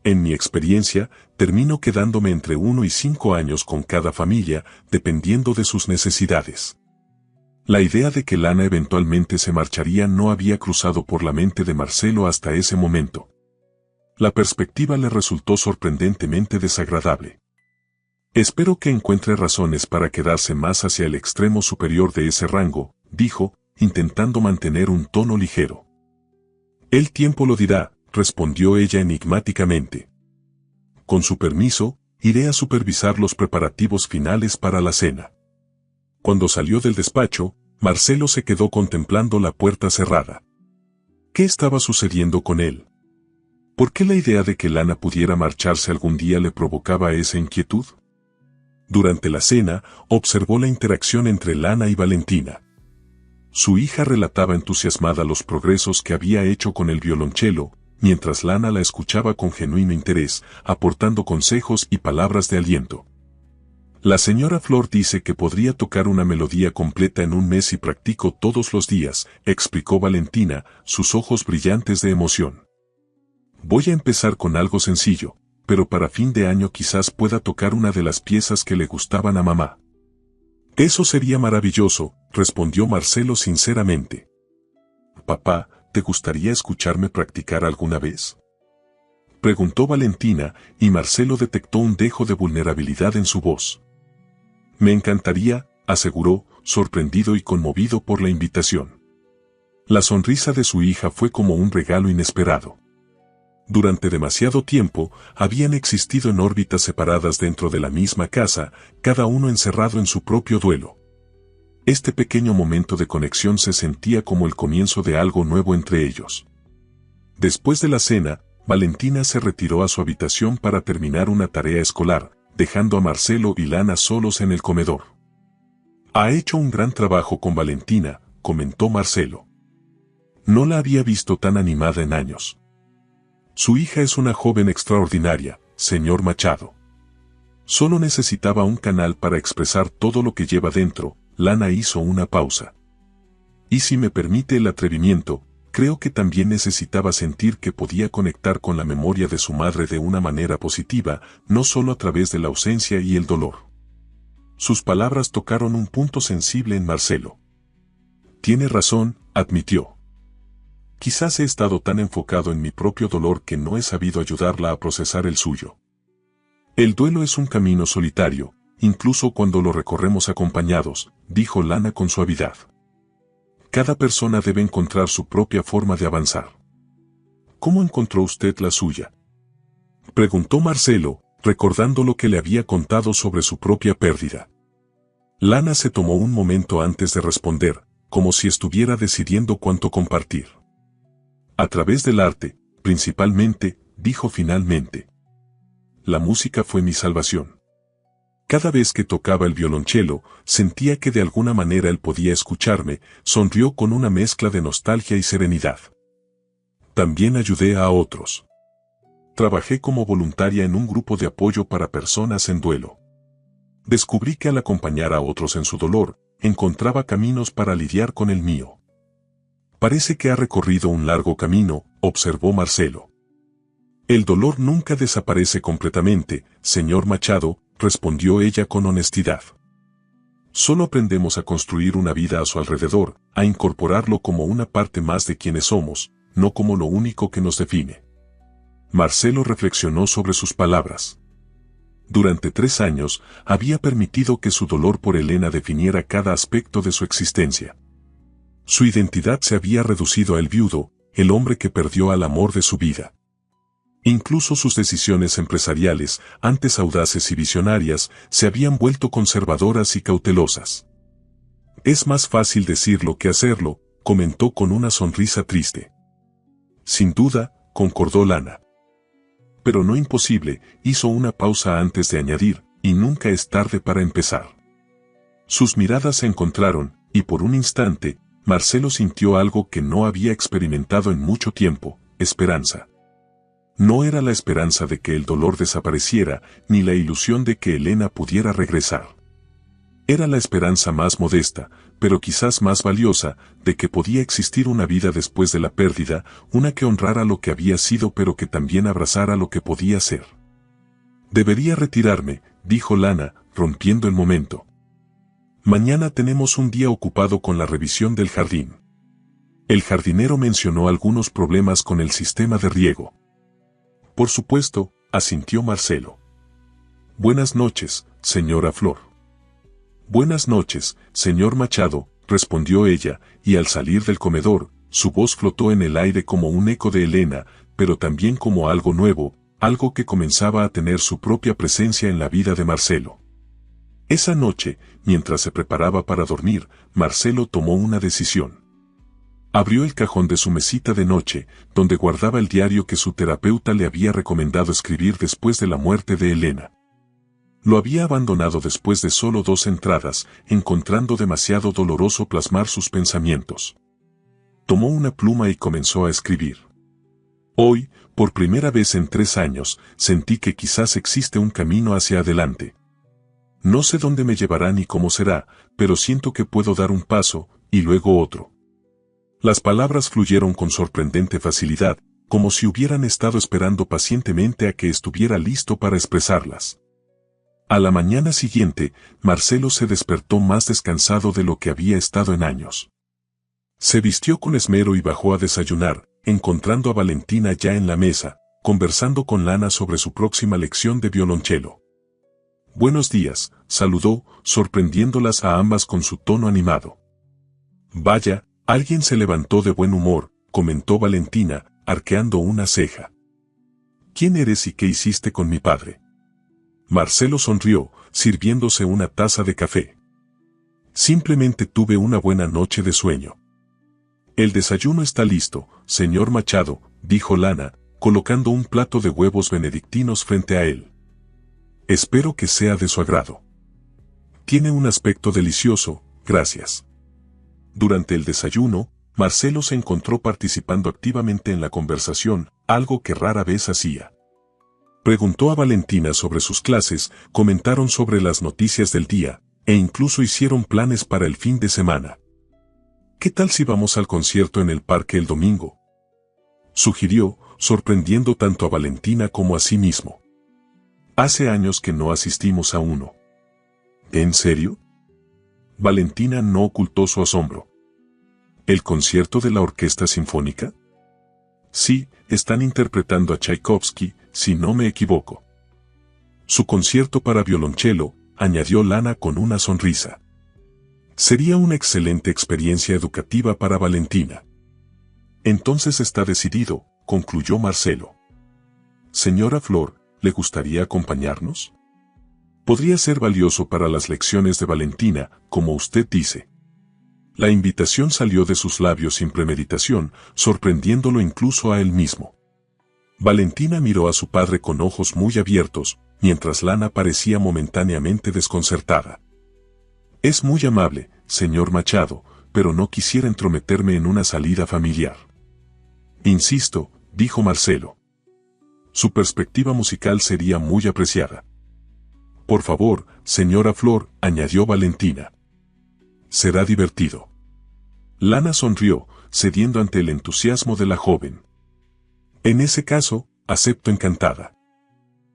«En mi experiencia, termino quedándome entre 1 y 5 años con cada familia, dependiendo de sus necesidades». La idea de que Lana eventualmente se marcharía no había cruzado por la mente de Marcelo hasta ese momento. La perspectiva le resultó sorprendentemente desagradable. «Espero que encuentre razones para quedarse más hacia el extremo superior de ese rango», dijo, intentando mantener un tono ligero. «El tiempo lo dirá», respondió ella enigmáticamente. «Con su permiso, iré a supervisar los preparativos finales para la cena». Cuando salió del despacho, Marcelo se quedó contemplando la puerta cerrada. ¿Qué estaba sucediendo con él? ¿Por qué la idea de que Lana pudiera marcharse algún día le provocaba esa inquietud? Durante la cena, observó la interacción entre Lana y Valentina. Su hija relataba entusiasmada los progresos que había hecho con el violonchelo, mientras Lana la escuchaba con genuino interés, aportando consejos y palabras de aliento. «La señora Flor dice que podría tocar una melodía completa en un mes y practico todos los días», explicó Valentina, sus ojos brillantes de emoción. «Voy a empezar con algo sencillo, pero para fin de año quizás pueda tocar una de las piezas que le gustaban a mamá». «Eso sería maravilloso», respondió Marcelo sinceramente. «Papá, ¿te gustaría escucharme practicar alguna vez?», preguntó Valentina, y Marcelo detectó un dejo de vulnerabilidad en su voz. «Me encantaría», aseguró, sorprendido y conmovido por la invitación. La sonrisa de su hija fue como un regalo inesperado. Durante demasiado tiempo, habían existido en órbitas separadas dentro de la misma casa, cada uno encerrado en su propio duelo. Este pequeño momento de conexión se sentía como el comienzo de algo nuevo entre ellos. Después de la cena, Valentina se retiró a su habitación para terminar una tarea escolar, dejando a Marcelo y Lana solos en el comedor. «Ha hecho un gran trabajo con Valentina», comentó Marcelo. No la había visto tan animada en años. «Su hija es una joven extraordinaria, señor Machado. Solo necesitaba un canal para expresar todo lo que lleva dentro». Lana hizo una pausa. «Y si me permite el atrevimiento, creo que también necesitaba sentir que podía conectar con la memoria de su madre de una manera positiva, no solo a través de la ausencia y el dolor». Sus palabras tocaron un punto sensible en Marcelo. «Tiene razón», admitió. Quizás he estado tan enfocado en mi propio dolor que no he sabido ayudarla a procesar el suyo. El duelo es un camino solitario, incluso cuando lo recorremos acompañados, dijo Lana con suavidad. Cada persona debe encontrar su propia forma de avanzar. ¿Cómo encontró usted la suya?, preguntó Marcelo, recordando lo que le había contado sobre su propia pérdida. Lana se tomó un momento antes de responder, como si estuviera decidiendo cuánto compartir. A través del arte, principalmente, dijo finalmente. La música fue mi salvación. Cada vez que tocaba el violonchelo, sentía que de alguna manera él podía escucharme, sonrió con una mezcla de nostalgia y serenidad. También ayudé a otros. Trabajé como voluntaria en un grupo de apoyo para personas en duelo. Descubrí que al acompañar a otros en su dolor, encontraba caminos para lidiar con el mío. Parece que ha recorrido un largo camino, observó Marcelo. El dolor nunca desaparece completamente, señor Machado, respondió ella con honestidad. Solo aprendemos a construir una vida a su alrededor, a incorporarlo como una parte más de quienes somos, no como lo único que nos define. Marcelo reflexionó sobre sus palabras. Durante 3 años, había permitido que su dolor por Elena definiera cada aspecto de su existencia. Su identidad se había reducido a el viudo, el hombre que perdió al amor de su vida. Incluso sus decisiones empresariales, antes audaces y visionarias, se habían vuelto conservadoras y cautelosas. Es más fácil decirlo que hacerlo, comentó con una sonrisa triste. Sin duda, concordó Lana. Pero no imposible, hizo una pausa antes de añadir, y nunca es tarde para empezar. Sus miradas se encontraron, y por un instante, Marcelo sintió algo que no había experimentado en mucho tiempo, esperanza. No era la esperanza de que el dolor desapareciera, ni la ilusión de que Elena pudiera regresar. Era la esperanza más modesta, pero quizás más valiosa, de que podía existir una vida después de la pérdida, una que honrara lo que había sido pero que también abrazara lo que podía ser. Debería retirarme, dijo Lana, rompiendo el momento. Mañana tenemos un día ocupado con la revisión del jardín. El jardinero mencionó algunos problemas con el sistema de riego. Por supuesto, asintió Marcelo. Buenas noches, señora Flor. Buenas noches, señor Machado, respondió ella, y al salir del comedor, su voz flotó en el aire como un eco de Elena, pero también como algo nuevo, algo que comenzaba a tener su propia presencia en la vida de Marcelo. Esa noche, mientras se preparaba para dormir, Marcelo tomó una decisión. Abrió el cajón de su mesita de noche, donde guardaba el diario que su terapeuta le había recomendado escribir después de la muerte de Elena. Lo había abandonado después de solo 2 entradas, encontrando demasiado doloroso plasmar sus pensamientos. Tomó una pluma y comenzó a escribir. Hoy, por primera vez en 3 años, sentí que quizás existe un camino hacia adelante. No sé dónde me llevará ni cómo será, pero siento que puedo dar un paso, y luego otro. Las palabras fluyeron con sorprendente facilidad, como si hubieran estado esperando pacientemente a que estuviera listo para expresarlas. A la mañana siguiente, Marcelo se despertó más descansado de lo que había estado en años. Se vistió con esmero y bajó a desayunar, encontrando a Valentina ya en la mesa, conversando con Lana sobre su próxima lección de violonchelo. Buenos días, saludó, sorprendiéndolas a ambas con su tono animado. Vaya, alguien se levantó de buen humor, comentó Valentina, arqueando una ceja. ¿Quién eres y qué hiciste con mi padre? Marcelo sonrió, sirviéndose una taza de café. Simplemente tuve una buena noche de sueño. El desayuno está listo, señor Machado, dijo Lana, colocando un plato de huevos benedictinos frente a él. Espero que sea de su agrado. Tiene un aspecto delicioso, gracias. Durante el desayuno, Marcelo se encontró participando activamente en la conversación, algo que rara vez hacía. Preguntó a Valentina sobre sus clases, comentaron sobre las noticias del día, e incluso hicieron planes para el fin de semana. ¿Qué tal si vamos al concierto en el parque el domingo?, sugirió, sorprendiendo tanto a Valentina como a sí mismo. Hace años que no asistimos a uno. ¿En serio? Valentina no ocultó su asombro. ¿El concierto de la orquesta sinfónica? Sí, están interpretando a Tchaikovsky, si no me equivoco. Su concierto para violonchelo, añadió Lana con una sonrisa. Sería una excelente experiencia educativa para Valentina. Entonces está decidido, concluyó Marcelo. Señora Flor, ¿le gustaría acompañarnos? Podría ser valioso para las lecciones de Valentina, como usted dice. La invitación salió de sus labios sin premeditación, sorprendiéndolo incluso a él mismo. Valentina miró a su padre con ojos muy abiertos, mientras Lana parecía momentáneamente desconcertada. Es muy amable, señor Machado, pero no quisiera entrometerme en una salida familiar. Insisto, dijo Marcelo. Su perspectiva musical sería muy apreciada. Por favor, señora Flor, añadió Valentina. Será divertido. Lana sonrió, cediendo ante el entusiasmo de la joven. En ese caso, acepto encantada.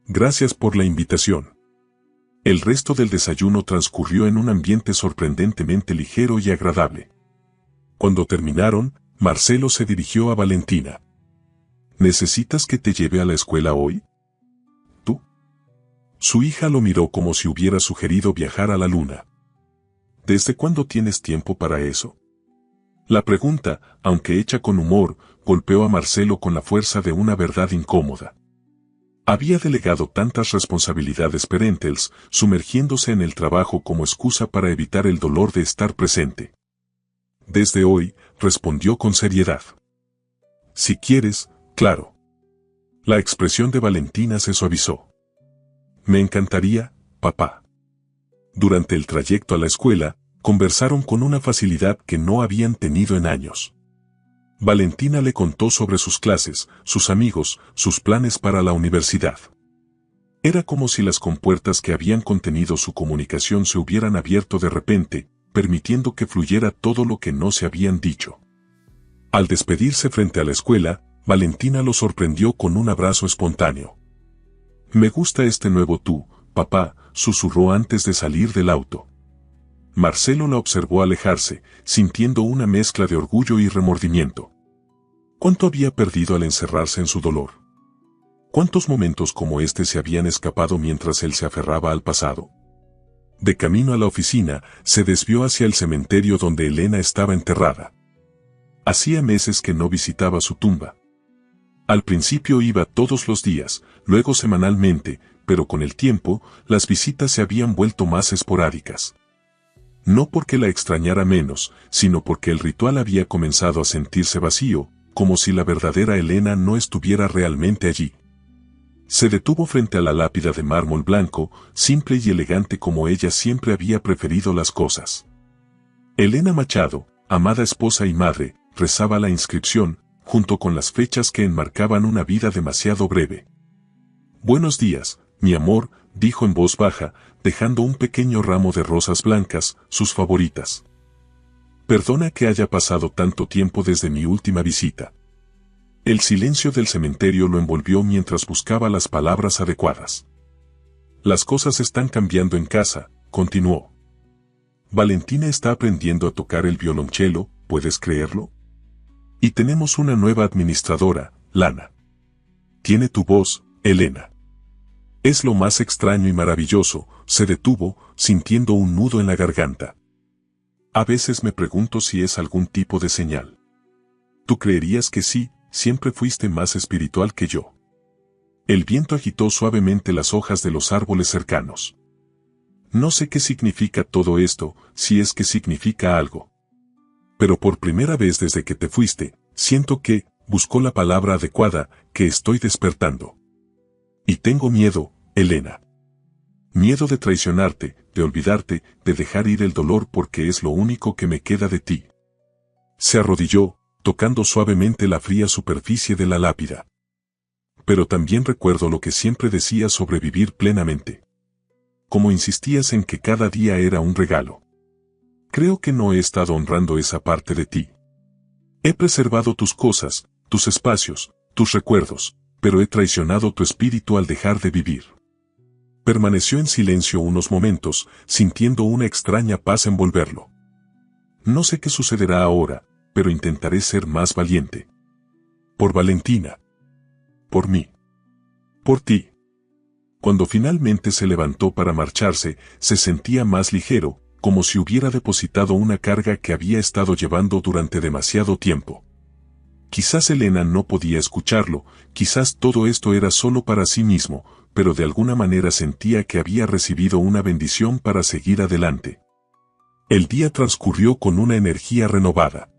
Gracias por la invitación. El resto del desayuno transcurrió en un ambiente sorprendentemente ligero y agradable. Cuando terminaron, Marcelo se dirigió a Valentina. ¿Necesitas que te lleve a la escuela hoy? ¿Tú? Su hija lo miró como si hubiera sugerido viajar a la luna. ¿Desde cuándo tienes tiempo para eso? La pregunta, aunque hecha con humor, golpeó a Marcelo con la fuerza de una verdad incómoda. Había delegado tantas responsabilidades parentales, sumergiéndose en el trabajo como excusa para evitar el dolor de estar presente. Desde hoy, respondió con seriedad. Si quieres, claro. La expresión de Valentina se suavizó. Me encantaría, papá. Durante el trayecto a la escuela, conversaron con una facilidad que no habían tenido en años. Valentina le contó sobre sus clases, sus amigos, sus planes para la universidad. Era como si las compuertas que habían contenido su comunicación se hubieran abierto de repente, permitiendo que fluyera todo lo que no se habían dicho. Al despedirse frente a la escuela, Valentina lo sorprendió con un abrazo espontáneo. Me gusta este nuevo tú, papá, susurró antes de salir del auto. Marcelo la observó alejarse, sintiendo una mezcla de orgullo y remordimiento. ¿Cuánto había perdido al encerrarse en su dolor? ¿Cuántos momentos como este se habían escapado mientras él se aferraba al pasado? De camino a la oficina, se desvió hacia el cementerio donde Elena estaba enterrada. Hacía meses que no visitaba su tumba. Al principio iba todos los días, luego semanalmente, pero con el tiempo, las visitas se habían vuelto más esporádicas. No porque la extrañara menos, sino porque el ritual había comenzado a sentirse vacío, como si la verdadera Elena no estuviera realmente allí. Se detuvo frente a la lápida de mármol blanco, simple y elegante como ella siempre había preferido las cosas. Elena Machado, amada esposa y madre, rezaba la inscripción, junto con las fechas que enmarcaban una vida demasiado breve. Buenos días, mi amor, dijo en voz baja, dejando un pequeño ramo de rosas blancas, sus favoritas. Perdona que haya pasado tanto tiempo desde mi última visita. El silencio del cementerio lo envolvió mientras buscaba las palabras adecuadas. Las cosas están cambiando en casa, continuó. Valentina está aprendiendo a tocar el violonchelo, ¿puedes creerlo? Y tenemos una nueva administradora, Lana. Tiene tu voz, Elena. Es lo más extraño y maravilloso, se detuvo, sintiendo un nudo en la garganta. A veces me pregunto si es algún tipo de señal. Tú creerías que sí, siempre fuiste más espiritual que yo. El viento agitó suavemente las hojas de los árboles cercanos. No sé qué significa todo esto, si es que significa algo. Pero por primera vez desde que te fuiste, siento que, buscó la palabra adecuada, que estoy despertando. Y tengo miedo, Elena. Miedo de traicionarte, de olvidarte, de dejar ir el dolor porque es lo único que me queda de ti. Se arrodilló, tocando suavemente la fría superficie de la lápida. Pero también recuerdo lo que siempre decías sobre vivir plenamente. Como insistías en que cada día era un regalo. Creo que no he estado honrando esa parte de ti. He preservado tus cosas, tus espacios, tus recuerdos, pero he traicionado tu espíritu al dejar de vivir. Permaneció en silencio unos momentos, sintiendo una extraña paz envolverlo. No sé qué sucederá ahora, pero intentaré ser más valiente. Por Valentina. Por mí. Por ti. Cuando finalmente se levantó para marcharse, se sentía más ligero, como si hubiera depositado una carga que había estado llevando durante demasiado tiempo. Quizás Elena no podía escucharlo, quizás todo esto era solo para sí mismo, pero de alguna manera sentía que había recibido una bendición para seguir adelante. El día transcurrió con una energía renovada.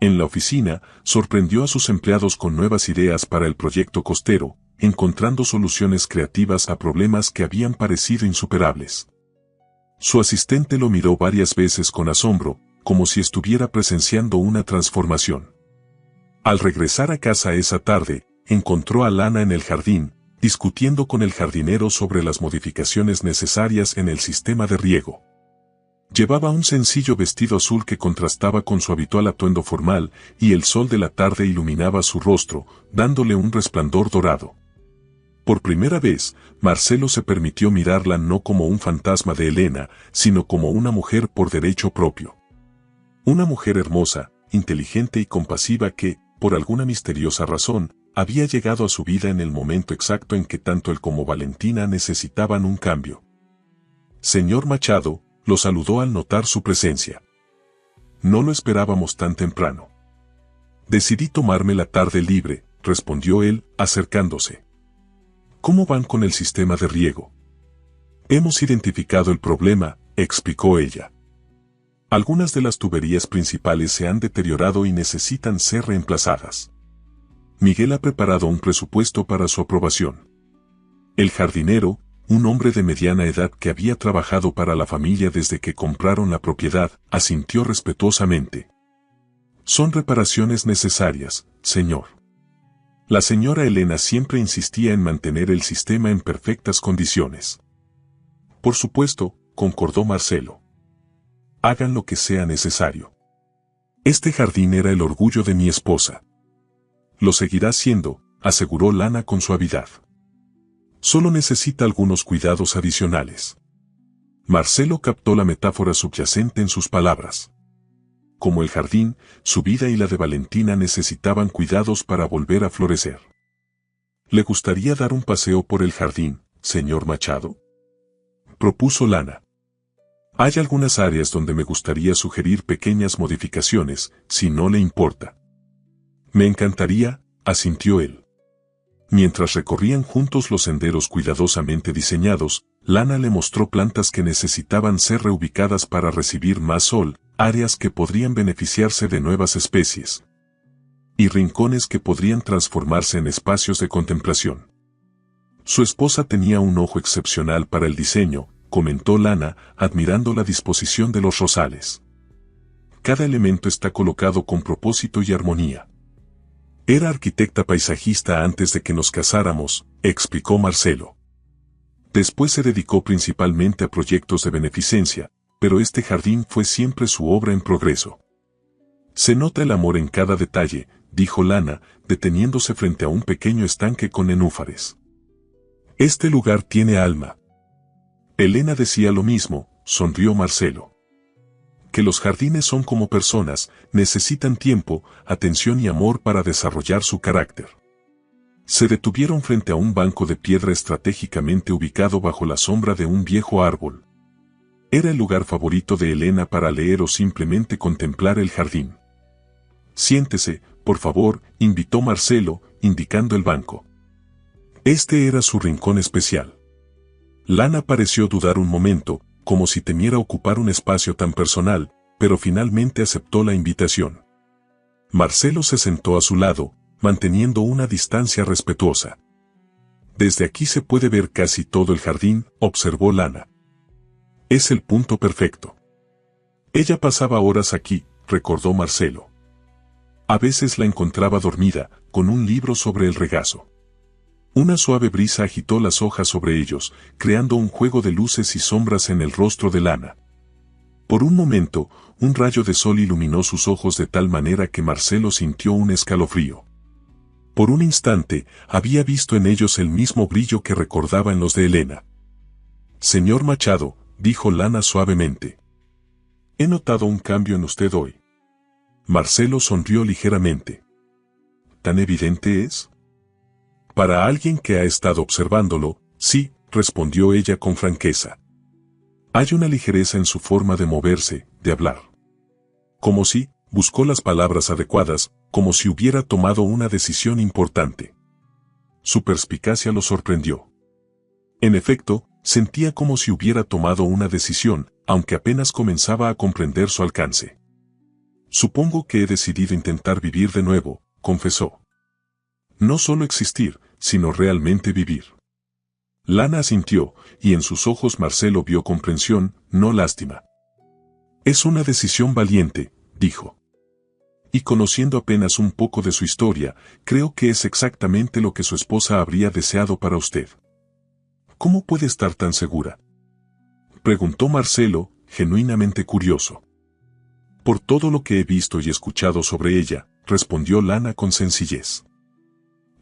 En la oficina, sorprendió a sus empleados con nuevas ideas para el proyecto costero, encontrando soluciones creativas a problemas que habían parecido insuperables. Su asistente lo miró varias veces con asombro, como si estuviera presenciando una transformación. Al regresar a casa esa tarde, encontró a Lana en el jardín, discutiendo con el jardinero sobre las modificaciones necesarias en el sistema de riego. Llevaba un sencillo vestido azul que contrastaba con su habitual atuendo formal, y el sol de la tarde iluminaba su rostro, dándole un resplandor dorado. Por primera vez, Marcelo se permitió mirarla no como un fantasma de Elena, sino como una mujer por derecho propio. Una mujer hermosa, inteligente y compasiva que, por alguna misteriosa razón, había llegado a su vida en el momento exacto en que tanto él como Valentina necesitaban un cambio. Señor Machado, lo saludó al notar su presencia. No lo esperábamos tan temprano. Decidí tomarme la tarde libre, respondió él, acercándose. ¿Cómo van con el sistema de riego? Hemos identificado el problema, explicó ella. Algunas de las tuberías principales se han deteriorado y necesitan ser reemplazadas. Miguel ha preparado un presupuesto para su aprobación. El jardinero, un hombre de mediana edad que había trabajado para la familia desde que compraron la propiedad, asintió respetuosamente. Son reparaciones necesarias, señor. La señora Elena siempre insistía en mantener el sistema en perfectas condiciones. Por supuesto, concordó Marcelo. Hagan lo que sea necesario. Este jardín era el orgullo de mi esposa. Lo seguirá siendo, aseguró Lana con suavidad. Solo necesita algunos cuidados adicionales. Marcelo captó la metáfora subyacente en sus palabras. Como el jardín, su vida y la de Valentina necesitaban cuidados para volver a florecer. ¿Le gustaría dar un paseo por el jardín, señor Machado?, propuso Lana. Hay algunas áreas donde me gustaría sugerir pequeñas modificaciones, si no le importa. Me encantaría, asintió él. Mientras recorrían juntos los senderos cuidadosamente diseñados, Lana le mostró plantas que necesitaban ser reubicadas para recibir más sol, áreas que podrían beneficiarse de nuevas especies, y rincones que podrían transformarse en espacios de contemplación. Su esposa tenía un ojo excepcional para el diseño, comentó Lana, admirando la disposición de los rosales. Cada elemento está colocado con propósito y armonía. Era arquitecta paisajista antes de que nos casáramos, explicó Marcelo. Después se dedicó principalmente a proyectos de beneficencia, pero este jardín fue siempre su obra en progreso. Se nota el amor en cada detalle, dijo Lana, deteniéndose frente a un pequeño estanque con nenúfares. Este lugar tiene alma. Elena decía lo mismo, sonrió Marcelo. Que los jardines son como personas, necesitan tiempo, atención y amor para desarrollar su carácter. Se detuvieron frente a un banco de piedra estratégicamente ubicado bajo la sombra de un viejo árbol. Era el lugar favorito de Elena para leer o simplemente contemplar el jardín. Siéntese, por favor, invitó Marcelo, indicando el banco. Este era su rincón especial. Lana pareció dudar un momento, como si temiera ocupar un espacio tan personal, pero finalmente aceptó la invitación. Marcelo se sentó a su lado, manteniendo una distancia respetuosa. Desde aquí se puede ver casi todo el jardín, observó Lana. Es el punto perfecto. Ella pasaba horas aquí, recordó Marcelo. A veces la encontraba dormida, con un libro sobre el regazo. Una suave brisa agitó las hojas sobre ellos, creando un juego de luces y sombras en el rostro de Lana. Por un momento, un rayo de sol iluminó sus ojos de tal manera que Marcelo sintió un escalofrío. Por un instante, había visto en ellos el mismo brillo que recordaba en los de Elena. Señor Machado, dijo Lana suavemente. He notado un cambio en usted hoy. Marcelo sonrió ligeramente. ¿Tan evidente es? Para alguien que ha estado observándolo, sí, respondió ella con franqueza. Hay una ligereza en su forma de moverse, de hablar. Como si, buscó las palabras adecuadas, como si hubiera tomado una decisión importante. Su perspicacia lo sorprendió. En efecto, sentía como si hubiera tomado una decisión, aunque apenas comenzaba a comprender su alcance. Supongo que he decidido intentar vivir de nuevo, confesó. No solo existir, sino realmente vivir. Lana asintió, y en sus ojos Marcelo vio comprensión, no lástima. Es una decisión valiente, dijo. Y conociendo apenas un poco de su historia, creo que es exactamente lo que su esposa habría deseado para usted. ¿Cómo puede estar tan segura?, preguntó Marcelo, genuinamente curioso. Por todo lo que he visto y escuchado sobre ella, respondió Lana con sencillez.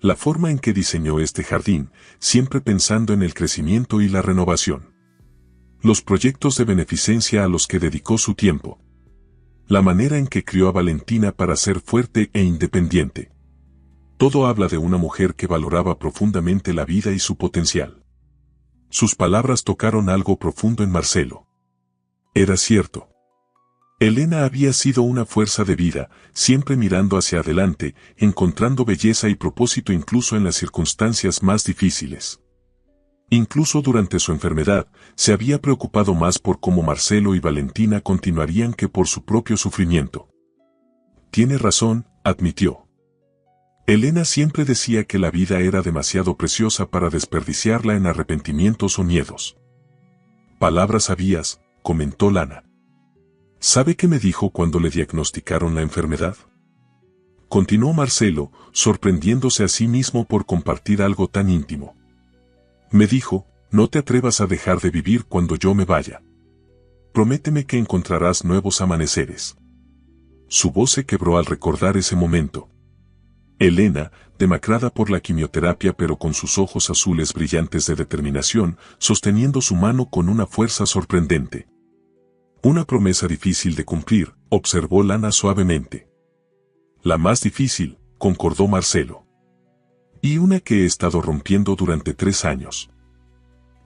La forma en que diseñó este jardín, siempre pensando en el crecimiento y la renovación. Los proyectos de beneficencia a los que dedicó su tiempo. La manera en que crió a Valentina para ser fuerte e independiente. Todo habla de una mujer que valoraba profundamente la vida y su potencial. Sus palabras tocaron algo profundo en Marcelo. Era cierto. Elena había sido una fuerza de vida, siempre mirando hacia adelante, encontrando belleza y propósito incluso en las circunstancias más difíciles. Incluso durante su enfermedad, se había preocupado más por cómo Marcelo y Valentina continuarían que por su propio sufrimiento. Tiene razón, admitió. Elena siempre decía que la vida era demasiado preciosa para desperdiciarla en arrepentimientos o miedos. Palabras sabias, comentó Lana. ¿Sabe qué me dijo cuando le diagnosticaron la enfermedad?, continuó Marcelo, sorprendiéndose a sí mismo por compartir algo tan íntimo. Me dijo, no te atrevas a dejar de vivir cuando yo me vaya. Prométeme que encontrarás nuevos amaneceres. Su voz se quebró al recordar ese momento. Elena, demacrada por la quimioterapia pero con sus ojos azules brillantes de determinación, sosteniendo su mano con una fuerza sorprendente. Una promesa difícil de cumplir, observó Lana suavemente. La más difícil, concordó Marcelo. Y una que he estado rompiendo durante 3 años.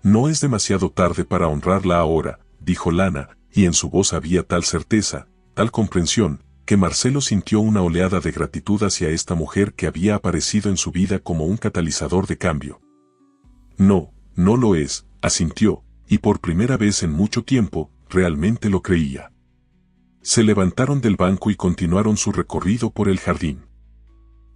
No es demasiado tarde para honrarla ahora, dijo Lana, y en su voz había tal certeza, tal comprensión, que Marcelo sintió una oleada de gratitud hacia esta mujer que había aparecido en su vida como un catalizador de cambio. No, no lo es, asintió, y por primera vez en mucho tiempo, realmente lo creía. Se levantaron del banco y continuaron su recorrido por el jardín.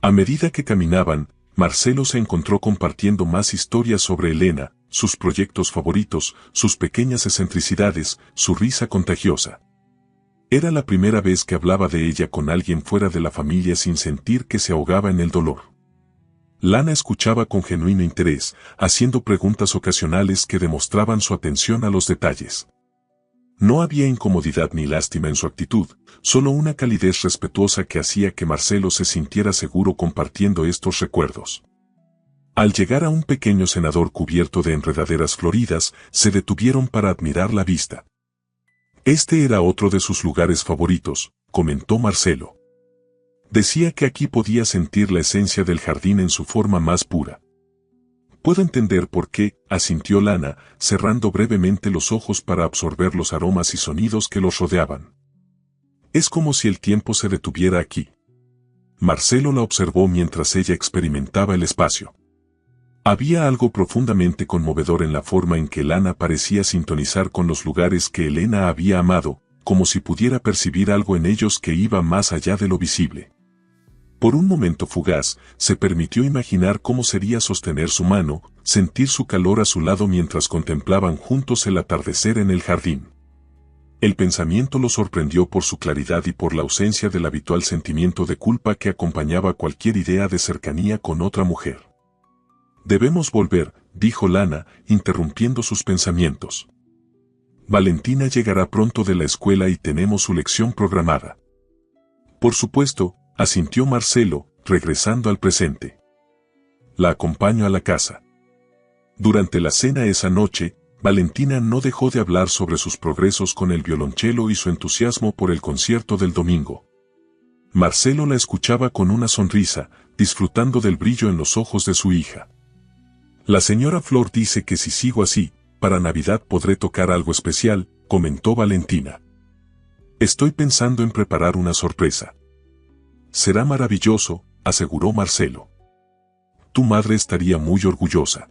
A medida que caminaban, Marcelo se encontró compartiendo más historias sobre Elena, sus proyectos favoritos, sus pequeñas excentricidades, su risa contagiosa. Era la primera vez que hablaba de ella con alguien fuera de la familia sin sentir que se ahogaba en el dolor. Lana escuchaba con genuino interés, haciendo preguntas ocasionales que demostraban su atención a los detalles. No había incomodidad ni lástima en su actitud, solo una calidez respetuosa que hacía que Marcelo se sintiera seguro compartiendo estos recuerdos. Al llegar a un pequeño cenador cubierto de enredaderas floridas, se detuvieron para admirar la vista. Este era otro de sus lugares favoritos, comentó Marcelo. Decía que aquí podía sentir la esencia del jardín en su forma más pura. Puedo entender por qué, asintió Lana, cerrando brevemente los ojos para absorber los aromas y sonidos que los rodeaban. Es como si el tiempo se detuviera aquí. Marcelo la observó mientras ella experimentaba el espacio. Había algo profundamente conmovedor en la forma en que Lana parecía sintonizar con los lugares que Elena había amado, como si pudiera percibir algo en ellos que iba más allá de lo visible. Por un momento fugaz, se permitió imaginar cómo sería sostener su mano, sentir su calor a su lado mientras contemplaban juntos el atardecer en el jardín. El pensamiento lo sorprendió por su claridad y por la ausencia del habitual sentimiento de culpa que acompañaba cualquier idea de cercanía con otra mujer. Debemos volver, dijo Lana, interrumpiendo sus pensamientos. Valentina llegará pronto de la escuela y tenemos su lección programada. Por supuesto, asintió Marcelo, regresando al presente. La acompaño a la casa. Durante la cena esa noche, Valentina no dejó de hablar sobre sus progresos con el violonchelo y su entusiasmo por el concierto del domingo. Marcelo la escuchaba con una sonrisa, disfrutando del brillo en los ojos de su hija. La señora Flor dice que si sigo así, para Navidad podré tocar algo especial, comentó Valentina. Estoy pensando en preparar una sorpresa. Será maravilloso, aseguró Marcelo. Tu madre estaría muy orgullosa.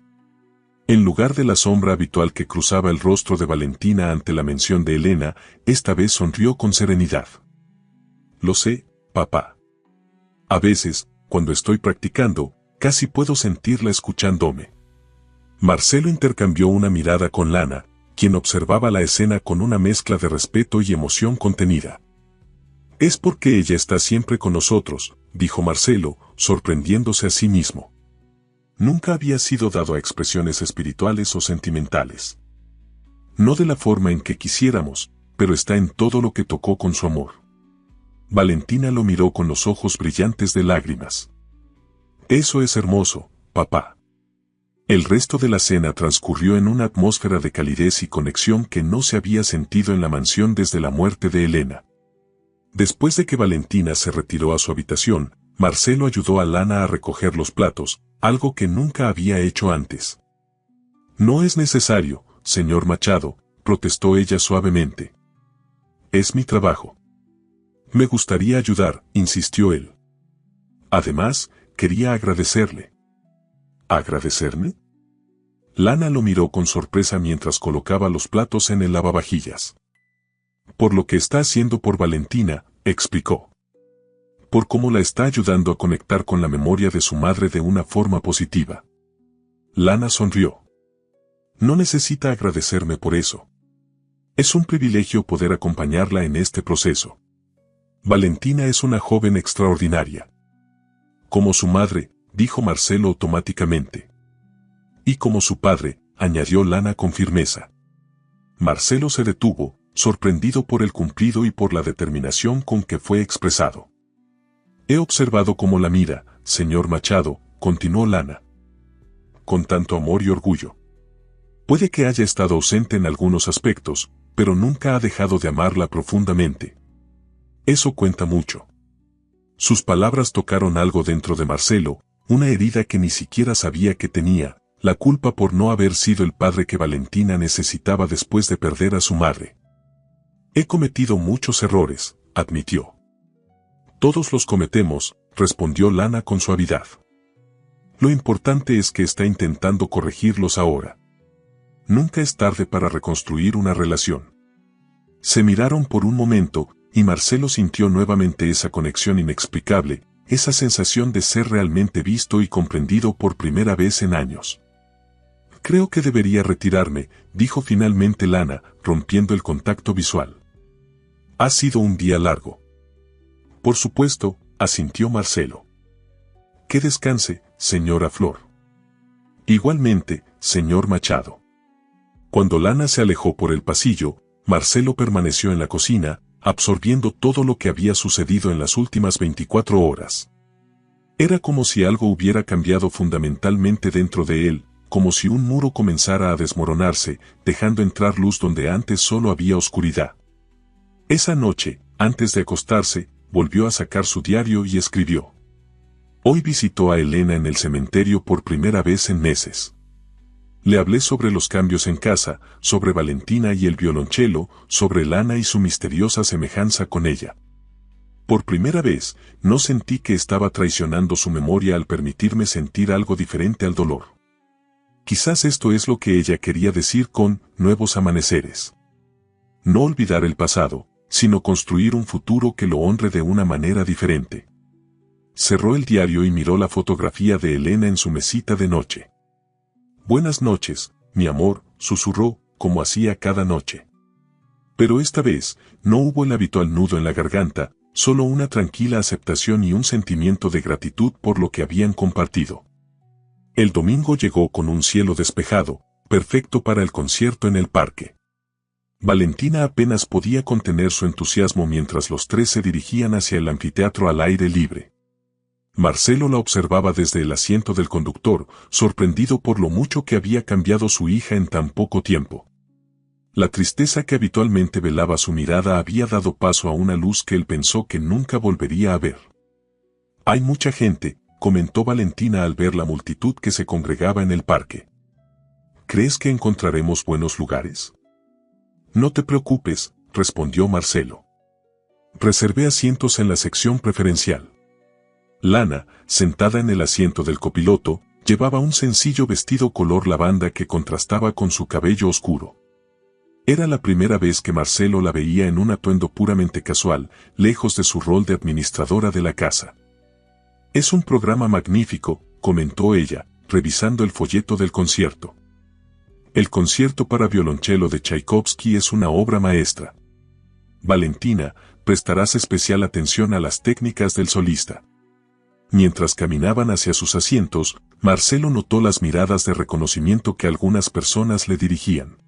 En lugar de la sombra habitual que cruzaba el rostro de Valentina ante la mención de Elena, esta vez sonrió con serenidad. Lo sé, papá. A veces, cuando estoy practicando, casi puedo sentirla escuchándome. Marcelo intercambió una mirada con Lana, quien observaba la escena con una mezcla de respeto y emoción contenida. Es porque ella está siempre con nosotros, dijo Marcelo, sorprendiéndose a sí mismo. Nunca había sido dado a expresiones espirituales o sentimentales. No de la forma en que quisiéramos, pero está en todo lo que tocó con su amor. Valentina lo miró con los ojos brillantes de lágrimas. Eso es hermoso, papá. El resto de la cena transcurrió en una atmósfera de calidez y conexión que no se había sentido en la mansión desde la muerte de Elena. Después de que Valentina se retiró a su habitación, Marcelo ayudó a Lana a recoger los platos, algo que nunca había hecho antes. No es necesario, señor Machado, protestó ella suavemente. Es mi trabajo. Me gustaría ayudar, insistió él. Además, quería agradecerle. ¿Agradecerme? Lana lo miró con sorpresa mientras colocaba los platos en el lavavajillas. Por lo que está haciendo por Valentina, explicó. Por cómo la está ayudando a conectar con la memoria de su madre de una forma positiva. Lana sonrió. No necesita agradecerme por eso. Es un privilegio poder acompañarla en este proceso. Valentina es una joven extraordinaria. Como su madre, dijo Marcelo automáticamente. Y como su padre, añadió Lana con firmeza. Marcelo se detuvo, sorprendido por el cumplido y por la determinación con que fue expresado. He observado cómo la mira, señor Machado, continuó Lana. Con tanto amor y orgullo. Puede que haya estado ausente en algunos aspectos, pero nunca ha dejado de amarla profundamente. Eso cuenta mucho. Sus palabras tocaron algo dentro de Marcelo, una herida que ni siquiera sabía que tenía, la culpa por no haber sido el padre que Valentina necesitaba después de perder a su madre. He cometido muchos errores, admitió. Todos los cometemos, respondió Lana con suavidad. Lo importante es que está intentando corregirlos ahora. Nunca es tarde para reconstruir una relación. Se miraron por un momento, y Marcelo sintió nuevamente esa conexión inexplicable, esa sensación de ser realmente visto y comprendido por primera vez en años. Creo que debería retirarme, dijo finalmente Lana, rompiendo el contacto visual. Ha sido un día largo. Por supuesto, asintió Marcelo. Que descanse, señora Flor. Igualmente, señor Machado. Cuando Lana se alejó por el pasillo, Marcelo permaneció en la cocina, absorbiendo todo lo que había sucedido en las últimas 24 horas. Era como si algo hubiera cambiado fundamentalmente dentro de él, como si un muro comenzara a desmoronarse, dejando entrar luz donde antes solo había oscuridad. Esa noche, antes de acostarse, volvió a sacar su diario y escribió. Hoy visitó a Elena en el cementerio por primera vez en meses. Le hablé sobre los cambios en casa, sobre Valentina y el violonchelo, sobre Lana y su misteriosa semejanza con ella. Por primera vez, no sentí que estaba traicionando su memoria al permitirme sentir algo diferente al dolor. Quizás esto es lo que ella quería decir con nuevos amaneceres. No olvidar el pasado, sino construir un futuro que lo honre de una manera diferente. Cerró el diario y miró la fotografía de Elena en su mesita de noche. Buenas noches, mi amor, susurró, como hacía cada noche. Pero esta vez, no hubo el habitual nudo en la garganta, solo una tranquila aceptación y un sentimiento de gratitud por lo que habían compartido. El domingo llegó con un cielo despejado, perfecto para el concierto en el parque. Valentina apenas podía contener su entusiasmo mientras los tres se dirigían hacia el anfiteatro al aire libre. Marcelo la observaba desde el asiento del conductor, sorprendido por lo mucho que había cambiado su hija en tan poco tiempo. La tristeza que habitualmente velaba su mirada había dado paso a una luz que él pensó que nunca volvería a ver. «Hay mucha gente», comentó Valentina al ver la multitud que se congregaba en el parque. «¿Crees que encontraremos buenos lugares?» «No te preocupes», respondió Marcelo. «Reservé asientos en la sección preferencial». Lana, sentada en el asiento del copiloto, llevaba un sencillo vestido color lavanda que contrastaba con su cabello oscuro. Era la primera vez que Marcelo la veía en un atuendo puramente casual, lejos de su rol de administradora de la casa. «Es un programa magnífico», comentó ella, revisando el folleto del concierto. «El concierto para violonchelo de Tchaikovsky es una obra maestra. Valentina, prestarás especial atención a las técnicas del solista». Mientras caminaban hacia sus asientos, Marcelo notó las miradas de reconocimiento que algunas personas le dirigían.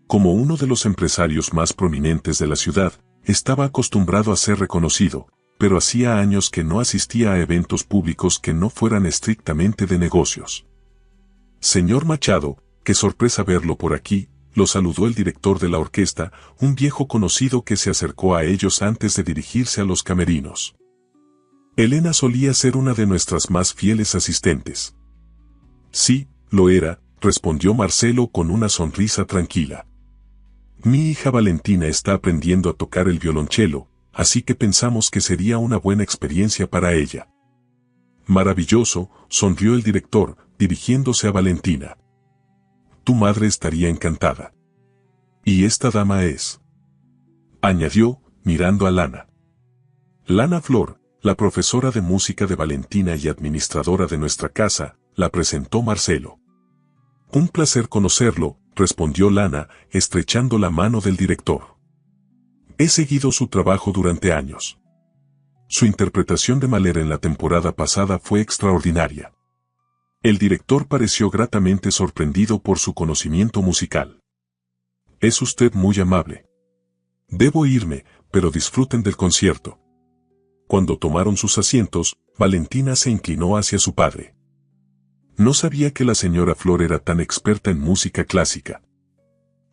Como uno de los empresarios más prominentes de la ciudad, estaba acostumbrado a ser reconocido, pero hacía años que no asistía a eventos públicos que no fueran estrictamente de negocios. «Señor Machado, qué sorpresa verlo por aquí», lo saludó el director de la orquesta, un viejo conocido que se acercó a ellos antes de dirigirse a los camerinos. «Elena solía ser una de nuestras más fieles asistentes». «Sí, lo era», respondió Marcelo con una sonrisa tranquila. «Mi hija Valentina está aprendiendo a tocar el violonchelo, así que pensamos que sería una buena experiencia para ella». «Maravilloso», sonrió el director, dirigiéndose a Valentina. «Tu madre estaría encantada». «Y esta dama es», añadió, mirando a Lana. «Lana Flor, la profesora de música de Valentina y administradora de nuestra casa», la presentó Marcelo. «Un placer conocerlo», respondió Lana, estrechando la mano del director. «He seguido su trabajo durante años. Su interpretación de Mahler en la temporada pasada fue extraordinaria». El director pareció gratamente sorprendido por su conocimiento musical. «Es usted muy amable. Debo irme, pero disfruten del concierto». Cuando tomaron sus asientos, Valentina se inclinó hacia su padre. «No sabía que la señora Flor era tan experta en música clásica».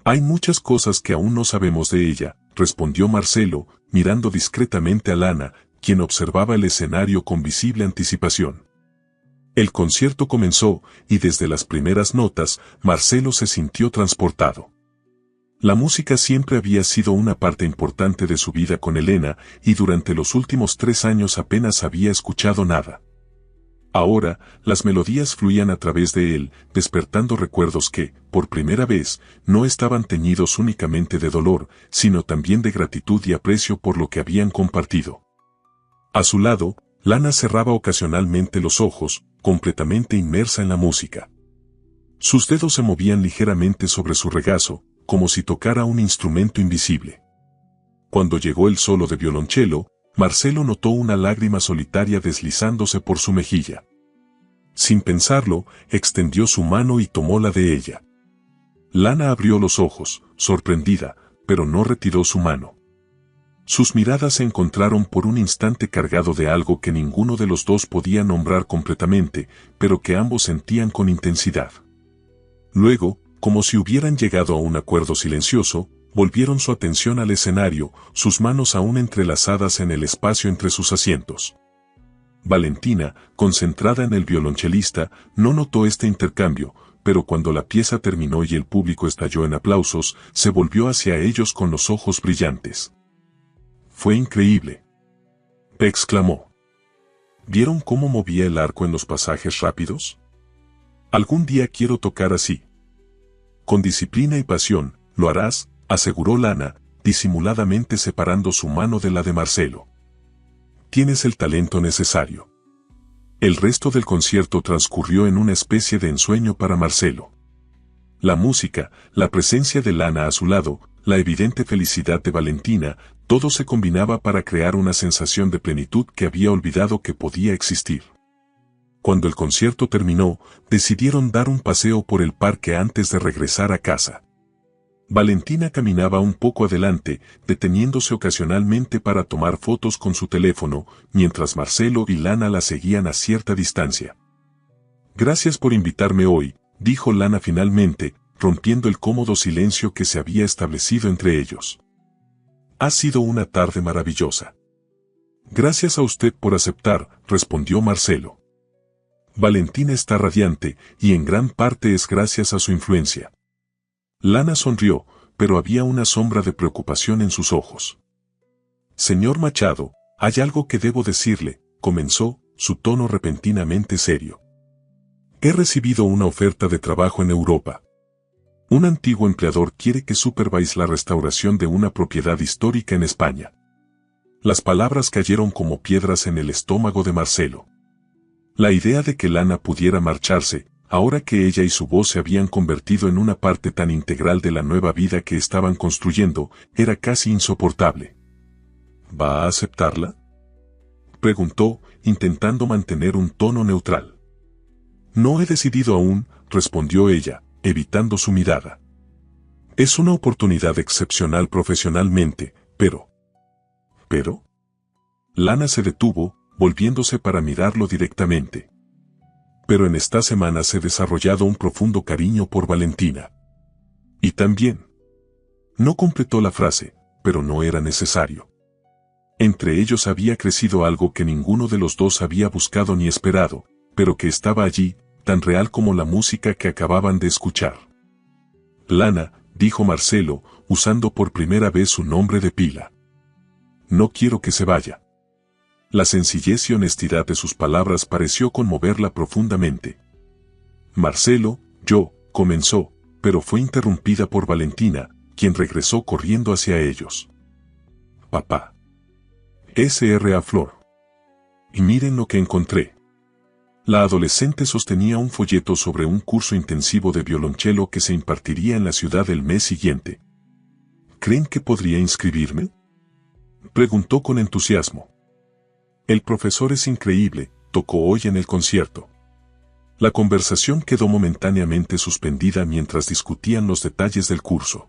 «Hay muchas cosas que aún no sabemos de ella», respondió Marcelo, mirando discretamente a Lana, quien observaba el escenario con visible anticipación. El concierto comenzó, y desde las primeras notas, Marcelo se sintió transportado. La música siempre había sido una parte importante de su vida con Elena, y durante los últimos 3 años apenas había escuchado nada. Ahora, las melodías fluían a través de él, despertando recuerdos que, por primera vez, no estaban teñidos únicamente de dolor, sino también de gratitud y aprecio por lo que habían compartido. A su lado, Lana cerraba ocasionalmente los ojos, completamente inmersa en la música. Sus dedos se movían ligeramente sobre su regazo, como si tocara un instrumento invisible. Cuando llegó el solo de violonchelo, Marcelo notó una lágrima solitaria deslizándose por su mejilla. Sin pensarlo, extendió su mano y tomó la de ella. Lana abrió los ojos, sorprendida, pero no retiró su mano. Sus miradas se encontraron por un instante cargado de algo que ninguno de los dos podía nombrar completamente, pero que ambos sentían con intensidad. Luego, como si hubieran llegado a un acuerdo silencioso, volvieron su atención al escenario, sus manos aún entrelazadas en el espacio entre sus asientos. Valentina, concentrada en el violonchelista, no notó este intercambio, pero cuando la pieza terminó y el público estalló en aplausos, se volvió hacia ellos con los ojos brillantes. «Fue increíble», exclamó. «¿Vieron cómo movía el arco en los pasajes rápidos? Algún día quiero tocar así». «Con disciplina y pasión, lo harás», aseguró Lana, disimuladamente separando su mano de la de Marcelo. «Tienes el talento necesario». El resto del concierto transcurrió en una especie de ensueño para Marcelo. La música, la presencia de Lana a su lado, la evidente felicidad de Valentina, todo se combinaba para crear una sensación de plenitud que había olvidado que podía existir. Cuando el concierto terminó, decidieron dar un paseo por el parque antes de regresar a casa. Valentina caminaba un poco adelante, deteniéndose ocasionalmente para tomar fotos con su teléfono, mientras Marcelo y Lana la seguían a cierta distancia. «Gracias por invitarme hoy», dijo Lana finalmente, rompiendo el cómodo silencio que se había establecido entre ellos. Ha sido una tarde maravillosa. Gracias a usted por aceptar, respondió Marcelo. Valentina está radiante, y en gran parte es gracias a su influencia. Lana sonrió, pero había una sombra de preocupación en sus ojos. Señor Machado, hay algo que debo decirle, comenzó, su tono repentinamente serio. He recibido una oferta de trabajo en Europa. Un antiguo empleador quiere que supervise la restauración de una propiedad histórica en España. Las palabras cayeron como piedras en el estómago de Marcelo. La idea de que Lana pudiera marcharse, ahora que ella y su voz se habían convertido en una parte tan integral de la nueva vida que estaban construyendo, era casi insoportable. ¿Va a aceptarla?, preguntó, intentando mantener un tono neutral. No he decidido aún, respondió ella, evitando su mirada. Es una oportunidad excepcional profesionalmente, pero... Lana se detuvo, volviéndose para mirarlo directamente. Pero en esta semana he desarrollado un profundo cariño por Valentina. Y también. No completó la frase, pero no era necesario. Entre ellos había crecido algo que ninguno de los dos había buscado ni esperado, pero que estaba allí, tan real como la música que acababan de escuchar. Lana, dijo Marcelo, usando por primera vez su nombre de pila. No quiero que se vaya. La sencillez y honestidad de sus palabras pareció conmoverla profundamente. Marcelo, comenzó, pero fue interrumpida por Valentina, quien regresó corriendo hacia ellos. Papá. S.R.A. Flor. Y miren lo que encontré. La adolescente sostenía un folleto sobre un curso intensivo de violonchelo que se impartiría en la ciudad el mes siguiente. ¿Creen que podría inscribirme?, preguntó con entusiasmo. El profesor es increíble, tocó hoy en el concierto. La conversación quedó momentáneamente suspendida mientras discutían los detalles del curso.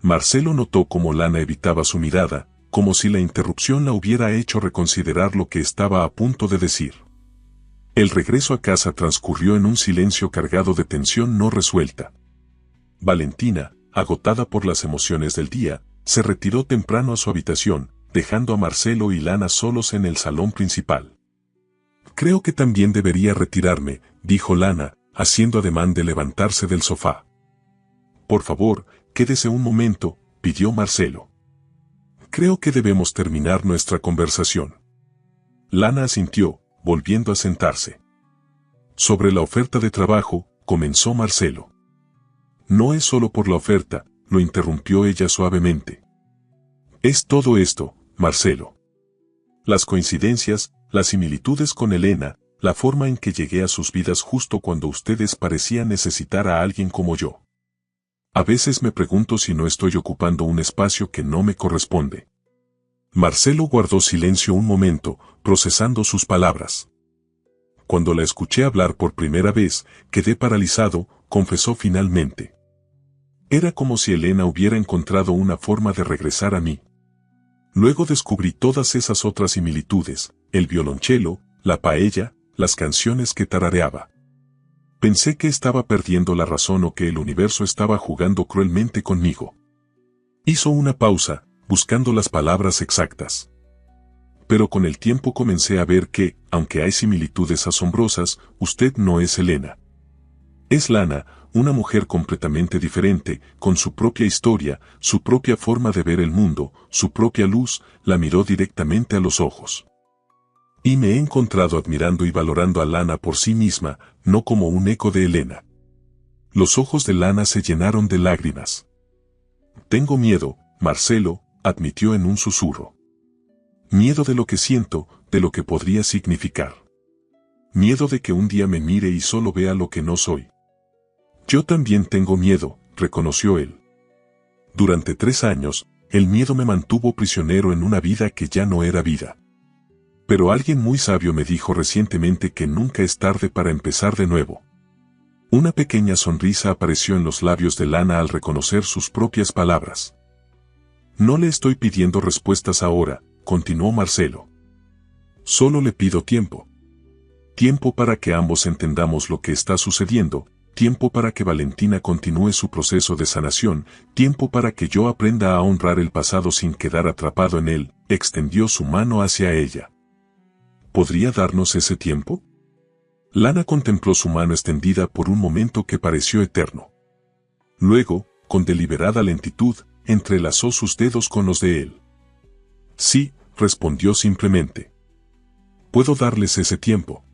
Marcelo notó cómo Lana evitaba su mirada, como si la interrupción la hubiera hecho reconsiderar lo que estaba a punto de decir. El regreso a casa transcurrió en un silencio cargado de tensión no resuelta. Valentina, agotada por las emociones del día, se retiró temprano a su habitación, dejando a Marcelo y Lana solos en el salón principal. Creo que también debería retirarme, dijo Lana, haciendo ademán de levantarse del sofá. Por favor, quédese un momento, pidió Marcelo. Creo que debemos terminar nuestra conversación. Lana asintió, volviendo a sentarse. Sobre la oferta de trabajo, comenzó Marcelo. No es solo por la oferta, lo interrumpió ella suavemente. Es todo esto, Marcelo. Las coincidencias, las similitudes con Elena, la forma en que llegué a sus vidas justo cuando ustedes parecían necesitar a alguien como yo. A veces me pregunto si no estoy ocupando un espacio que no me corresponde. Marcelo guardó silencio un momento, procesando sus palabras. Cuando la escuché hablar por primera vez, quedé paralizado, confesó finalmente. Era como si Elena hubiera encontrado una forma de regresar a mí. Luego descubrí todas esas otras similitudes, el violonchelo, la paella, las canciones que tarareaba. Pensé que estaba perdiendo la razón o que el universo estaba jugando cruelmente conmigo. Hizo una pausa, buscando las palabras exactas. Pero con el tiempo comencé a ver que, aunque hay similitudes asombrosas, usted no es Elena. Es Lana, una mujer completamente diferente, con su propia historia, su propia forma de ver el mundo, su propia luz, la miró directamente a los ojos. Y me he encontrado admirando y valorando a Lana por sí misma, no como un eco de Elena. Los ojos de Lana se llenaron de lágrimas. Tengo miedo, Marcelo, admitió en un susurro. Miedo de lo que siento, de lo que podría significar. Miedo de que un día me mire y solo vea lo que no soy. Yo también tengo miedo, reconoció él. Durante 3 años, el miedo me mantuvo prisionero en una vida que ya no era vida. Pero alguien muy sabio me dijo recientemente que nunca es tarde para empezar de nuevo. Una pequeña sonrisa apareció en los labios de Lana al reconocer sus propias palabras. No le estoy pidiendo respuestas ahora, continuó Marcelo. Solo le pido tiempo. Tiempo para que ambos entendamos lo que está sucediendo, tiempo para que Valentina continúe su proceso de sanación, tiempo para que yo aprenda a honrar el pasado sin quedar atrapado en él. Extendió su mano hacia ella. ¿Podría darnos ese tiempo? Lana contempló su mano extendida por un momento que pareció eterno. Luego, con deliberada lentitud, entrelazó sus dedos con los de él. Sí, respondió simplemente. Puedo darles ese tiempo.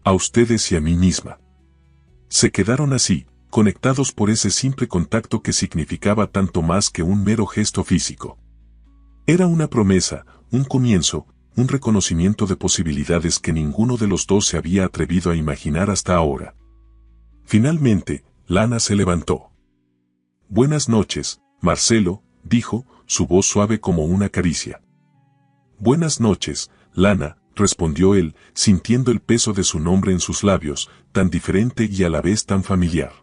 A ustedes y a mí misma. Se quedaron así, conectados por ese simple contacto que significaba tanto más que un mero gesto físico. Era una promesa, un comienzo, un reconocimiento de posibilidades que ninguno de los dos se había atrevido a imaginar hasta ahora. Finalmente, Lana se levantó. Buenas noches, Marcelo, dijo, su voz suave como una caricia. Buenas noches, Lana, respondió él, sintiendo el peso de su nombre en sus labios, tan diferente y a la vez tan familiar.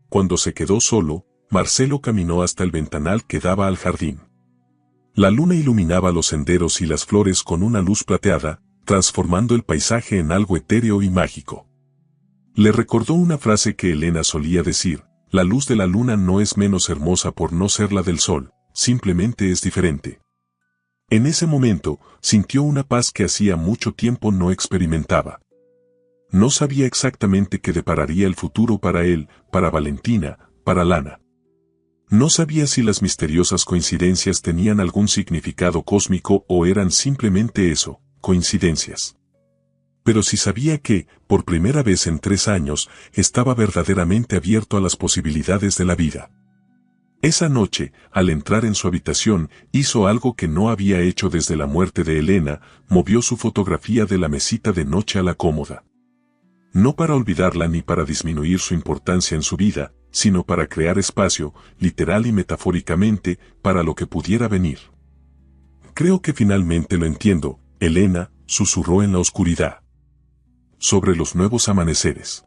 Cuando se quedó solo, Marcelo caminó hasta el ventanal que daba al jardín. La luna iluminaba los senderos y las flores con una luz plateada, transformando el paisaje en algo etéreo y mágico. Le recordó una frase que Elena solía decir: la luz de la luna no es menos hermosa por no ser la del sol, simplemente es diferente. En ese momento, sintió una paz que hacía mucho tiempo no experimentaba. No sabía exactamente qué depararía el futuro para él, para Valentina, para Lana. No sabía si las misteriosas coincidencias tenían algún significado cósmico o eran simplemente eso, coincidencias. Pero sí sabía que, por primera vez en 3 años, estaba verdaderamente abierto a las posibilidades de la vida. Esa noche, al entrar en su habitación, hizo algo que no había hecho desde la muerte de Elena, movió su fotografía de la mesita de noche a la cómoda. No para olvidarla ni para disminuir su importancia en su vida, sino para crear espacio, literal y metafóricamente, para lo que pudiera venir. Creo que finalmente lo entiendo, Elena, susurró en la oscuridad. Sobre los nuevos amaneceres.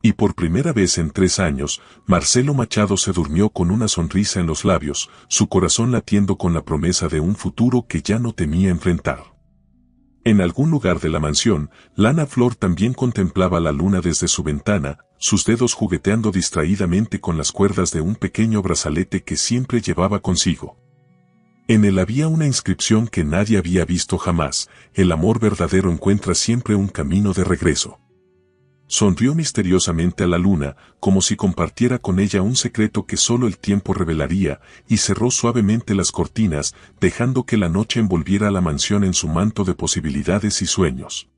Y por primera vez en 3 años, Marcelo Machado se durmió con una sonrisa en los labios, su corazón latiendo con la promesa de un futuro que ya no temía enfrentar. En algún lugar de la mansión, Lana Flor también contemplaba la luna desde su ventana, sus dedos jugueteando distraídamente con las cuerdas de un pequeño brazalete que siempre llevaba consigo. En él había una inscripción que nadie había visto jamás: el amor verdadero encuentra siempre un camino de regreso. Sonrió misteriosamente a la luna, como si compartiera con ella un secreto que solo el tiempo revelaría, y cerró suavemente las cortinas, dejando que la noche envolviera la mansión en su manto de posibilidades y sueños.